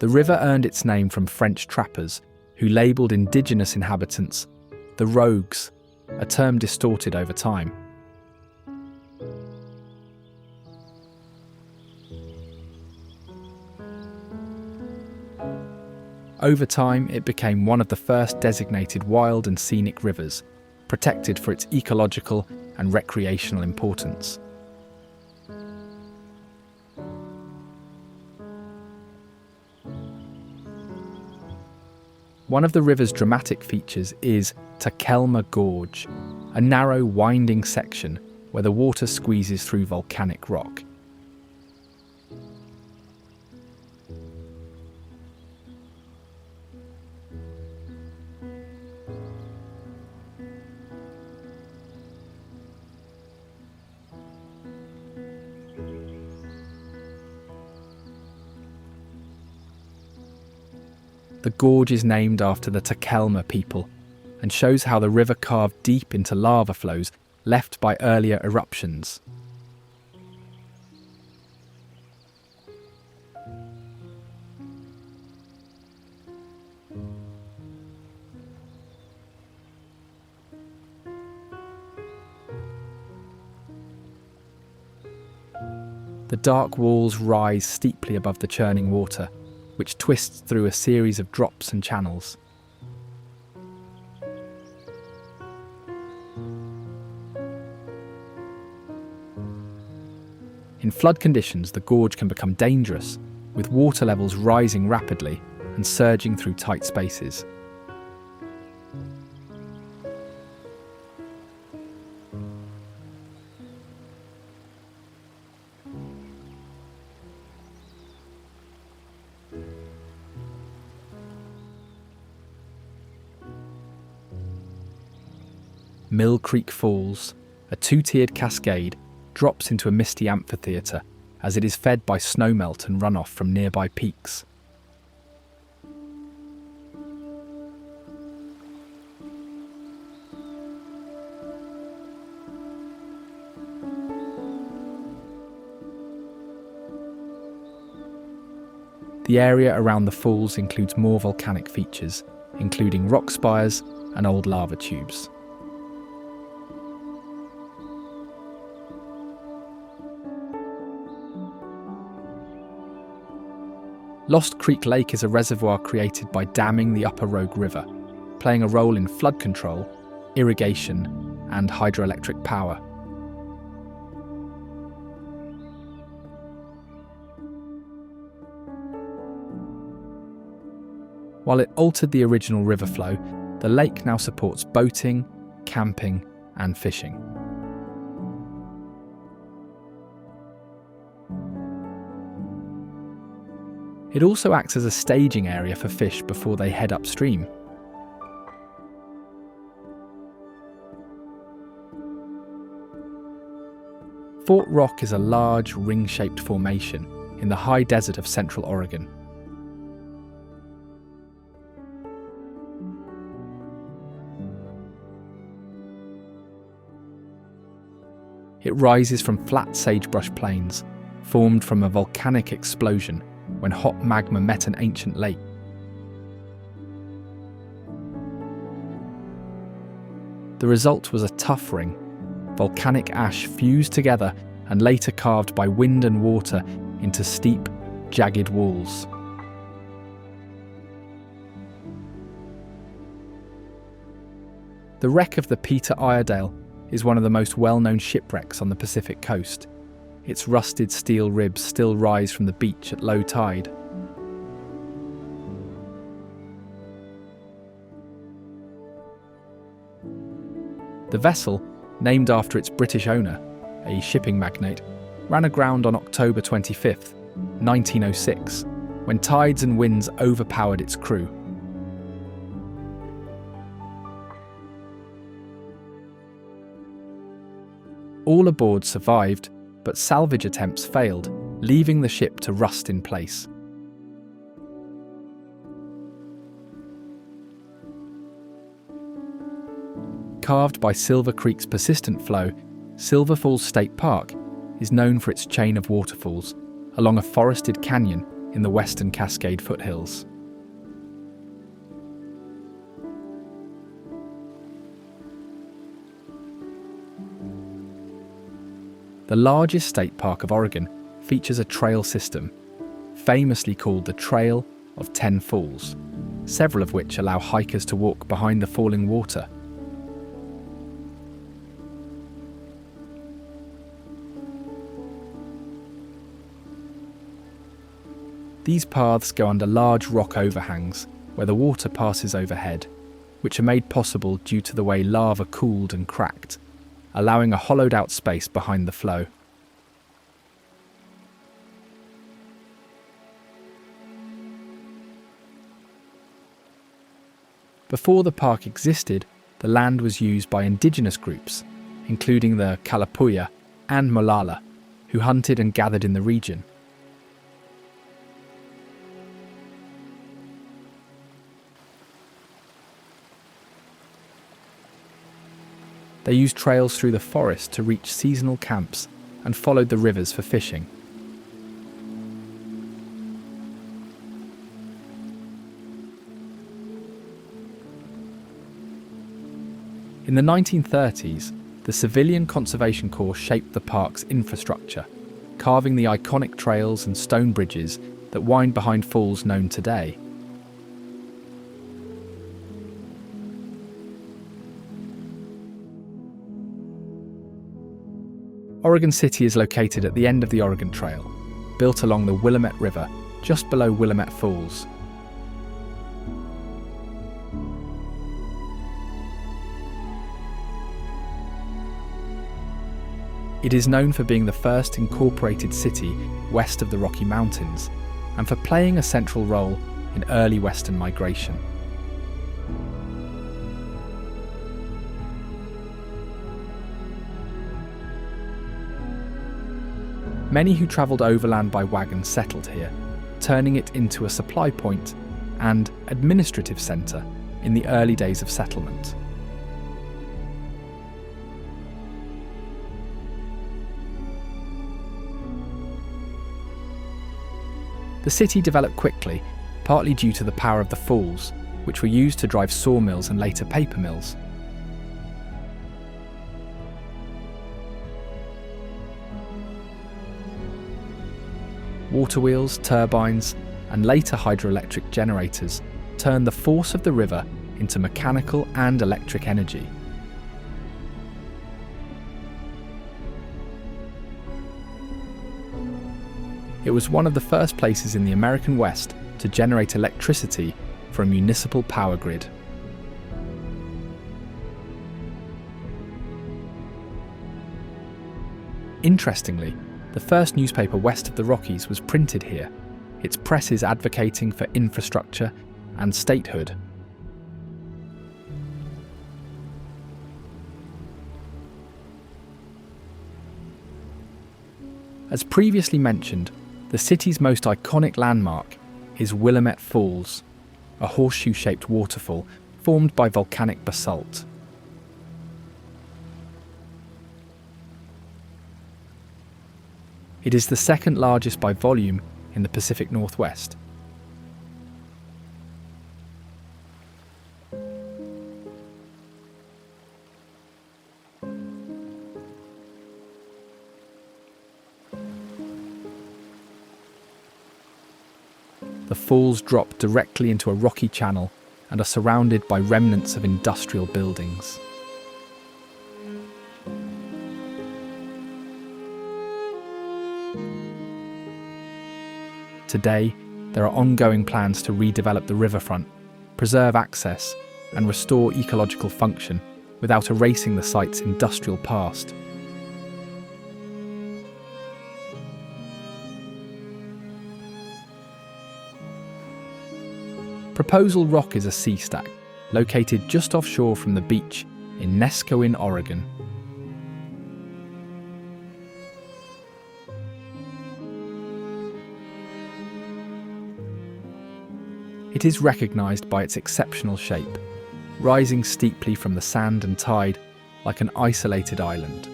The river earned its name from French trappers who labelled indigenous inhabitants the Rogues, a term distorted over time. Over time, it became one of the first designated wild and scenic rivers, protected for its ecological and recreational importance. One of the river's dramatic features is Coquille Gorge, a narrow, winding section where the water squeezes through volcanic rock. The gorge is named after the Coquille people and shows how the river carved deep into lava flows left by earlier eruptions. The dark walls rise steeply above the churning water, which twists through a series of drops and channels. In flood conditions, the gorge can become dangerous, with water levels rising rapidly and surging through tight spaces. Mill Creek Falls, a two-tiered cascade, drops into a misty amphitheatre as it is fed by snowmelt and runoff from nearby peaks. The area around the falls includes more volcanic features, including rock spires and old lava tubes. Lost Creek Lake is a reservoir created by damming the Upper Rogue River, playing a role in flood control, irrigation, and hydroelectric power. While it altered the original river flow, the lake now supports boating, camping, and fishing. It also acts as a staging area for fish before they head upstream. Fort Rock is a large, ring-shaped formation in the high desert of central Oregon. It rises from flat sagebrush plains, formed from a volcanic explosion when hot magma met an ancient lake. The result was a tuff ring, volcanic ash fused together and later carved by wind and water into steep, jagged walls. The wreck of the Peter Iredale is one of the most well-known shipwrecks on the Pacific coast. Its rusted steel ribs still rise from the beach at low tide. The vessel, named after its British owner, a shipping magnate, ran aground on October 25, 1906, when tides and winds overpowered its crew. All aboard survived, but salvage attempts failed, leaving the ship to rust in place. Carved by Silver Creek's persistent flow, Silver Falls State Park is known for its chain of waterfalls along a forested canyon in the western Cascade foothills. The largest state park of Oregon features a trail system, famously called the Trail of 10 Falls, several of which allow hikers to walk behind the falling water. These paths go under large rock overhangs where the water passes overhead, which are made possible due to the way lava cooled and cracked, allowing a hollowed-out space behind the flow. Before the park existed, the land was used by indigenous groups, including the Kalapuya and Molalla, who hunted and gathered in the region. They used trails through the forest to reach seasonal camps and followed the rivers for fishing. In the 1930s, the Civilian Conservation Corps shaped the park's infrastructure, carving the iconic trails and stone bridges that wind behind falls known today. Oregon City is located at the end of the Oregon Trail, built along the Willamette River, just below Willamette Falls. It is known for being the first incorporated city west of the Rocky Mountains, and for playing a central role in early Western migration. Many who travelled overland by wagon settled here, turning it into a supply point and administrative centre in the early days of settlement. The The city developed quickly, partly due to the power of the falls, which were used to drive sawmills and later paper mills. Water wheels, turbines, and later hydroelectric generators turned the force of the river into mechanical and electric energy. It was one of the first places in the American West to generate electricity for a municipal power grid. Interestingly, the first newspaper west of the Rockies was printed here, its presses advocating for infrastructure and statehood. As previously mentioned, the city's most iconic landmark is Willamette Falls, a horseshoe-shaped waterfall formed by volcanic basalt. It is the second largest by volume in the Pacific Northwest. The falls drop directly into a rocky channel and are surrounded by remnants of industrial buildings. Today, there are ongoing plans to redevelop the riverfront, preserve access, and restore ecological function without erasing the site's industrial past. Proposal Rock is a sea stack located just offshore from the beach in Nescoin, Oregon. It is recognised by its exceptional shape, rising steeply from the sand and tide like an isolated island.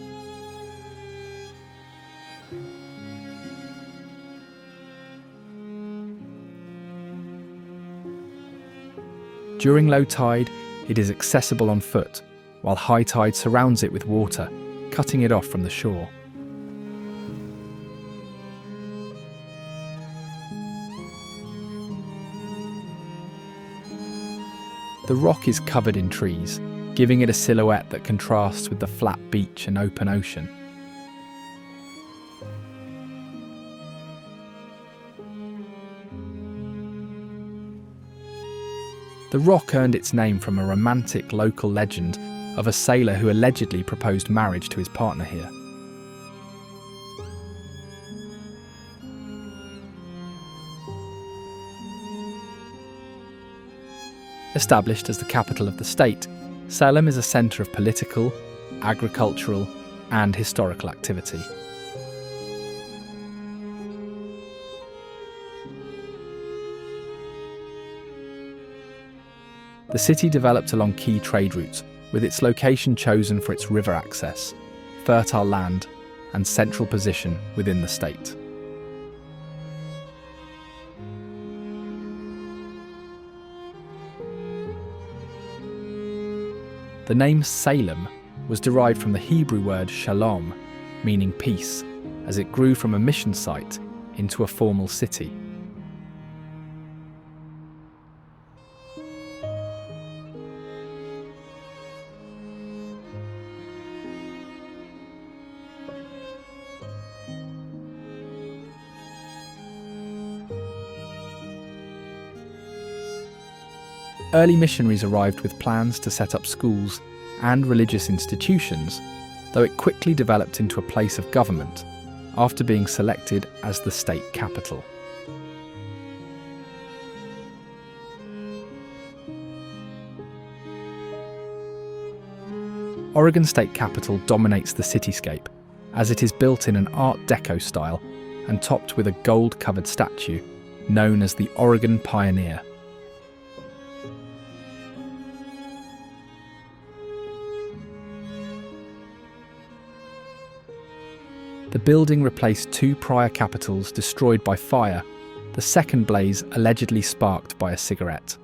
During low tide, it is accessible on foot, while high tide surrounds it with water, cutting it off from the shore. The rock is covered in trees, giving it a silhouette that contrasts with the flat beach and open ocean. The rock earned its name from a romantic local legend of a sailor who allegedly proposed marriage to his partner here. Established as the capital of the state, Salem is a centre of political, agricultural, and historical activity. The city developed along key trade routes, with its location chosen for its river access, fertile land, and central position within the state. The name Salem was derived from the Hebrew word shalom, meaning peace, as it grew from a mission site into a formal city. Early missionaries arrived with plans to set up schools and religious institutions, though it quickly developed into a place of government after being selected as the state capital. Oregon State Capitol dominates the cityscape, as it is built in an Art Deco style and topped with a gold-covered statue known as the Oregon Pioneer. The building replaced two prior capitols destroyed by fire the second blaze allegedly sparked by a cigarette.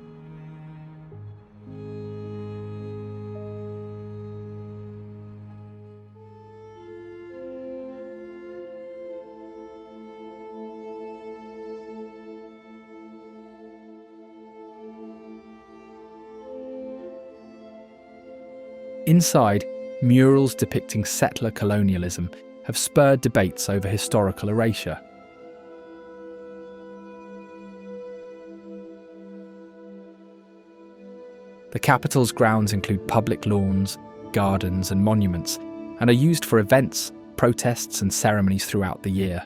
Inside, murals depicting settler colonialism have spurred debates over historical erasure. The capital's grounds include public lawns, gardens and monuments, and are used for events, protests and ceremonies throughout the year.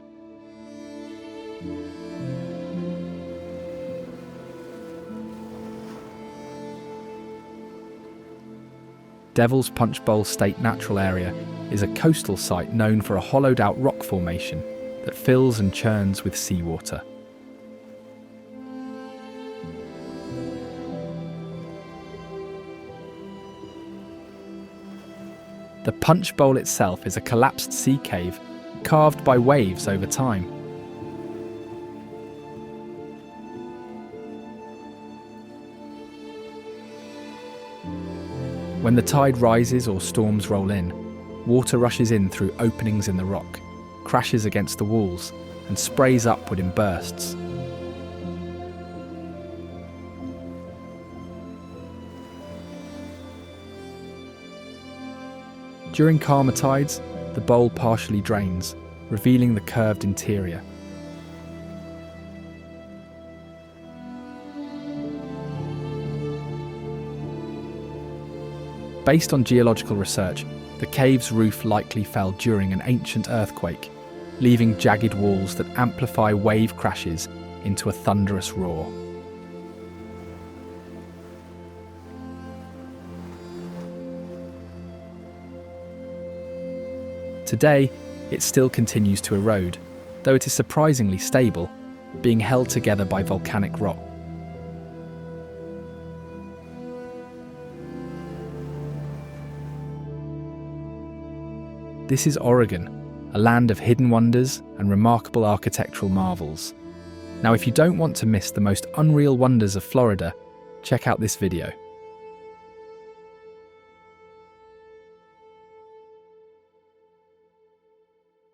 Devil's Punch Bowl State Natural Area is a coastal site known for a hollowed-out rock formation that fills and churns with seawater. The Punch Bowl itself is a collapsed sea cave carved by waves over time. When the tide rises or storms roll in, water rushes in through openings in the rock, crashes against the walls, and sprays upward in bursts. During calmer tides, the bowl partially drains, revealing the curved interior. Based on geological research, the cave's roof likely fell during an ancient earthquake, leaving jagged walls that amplify wave crashes into a thunderous roar. Today, it still continues to erode, though it is surprisingly stable, being held together by volcanic rock. This is Oregon, a land of hidden wonders and remarkable architectural marvels. Now, if you don't want to miss the most unreal wonders of Florida, check out this video.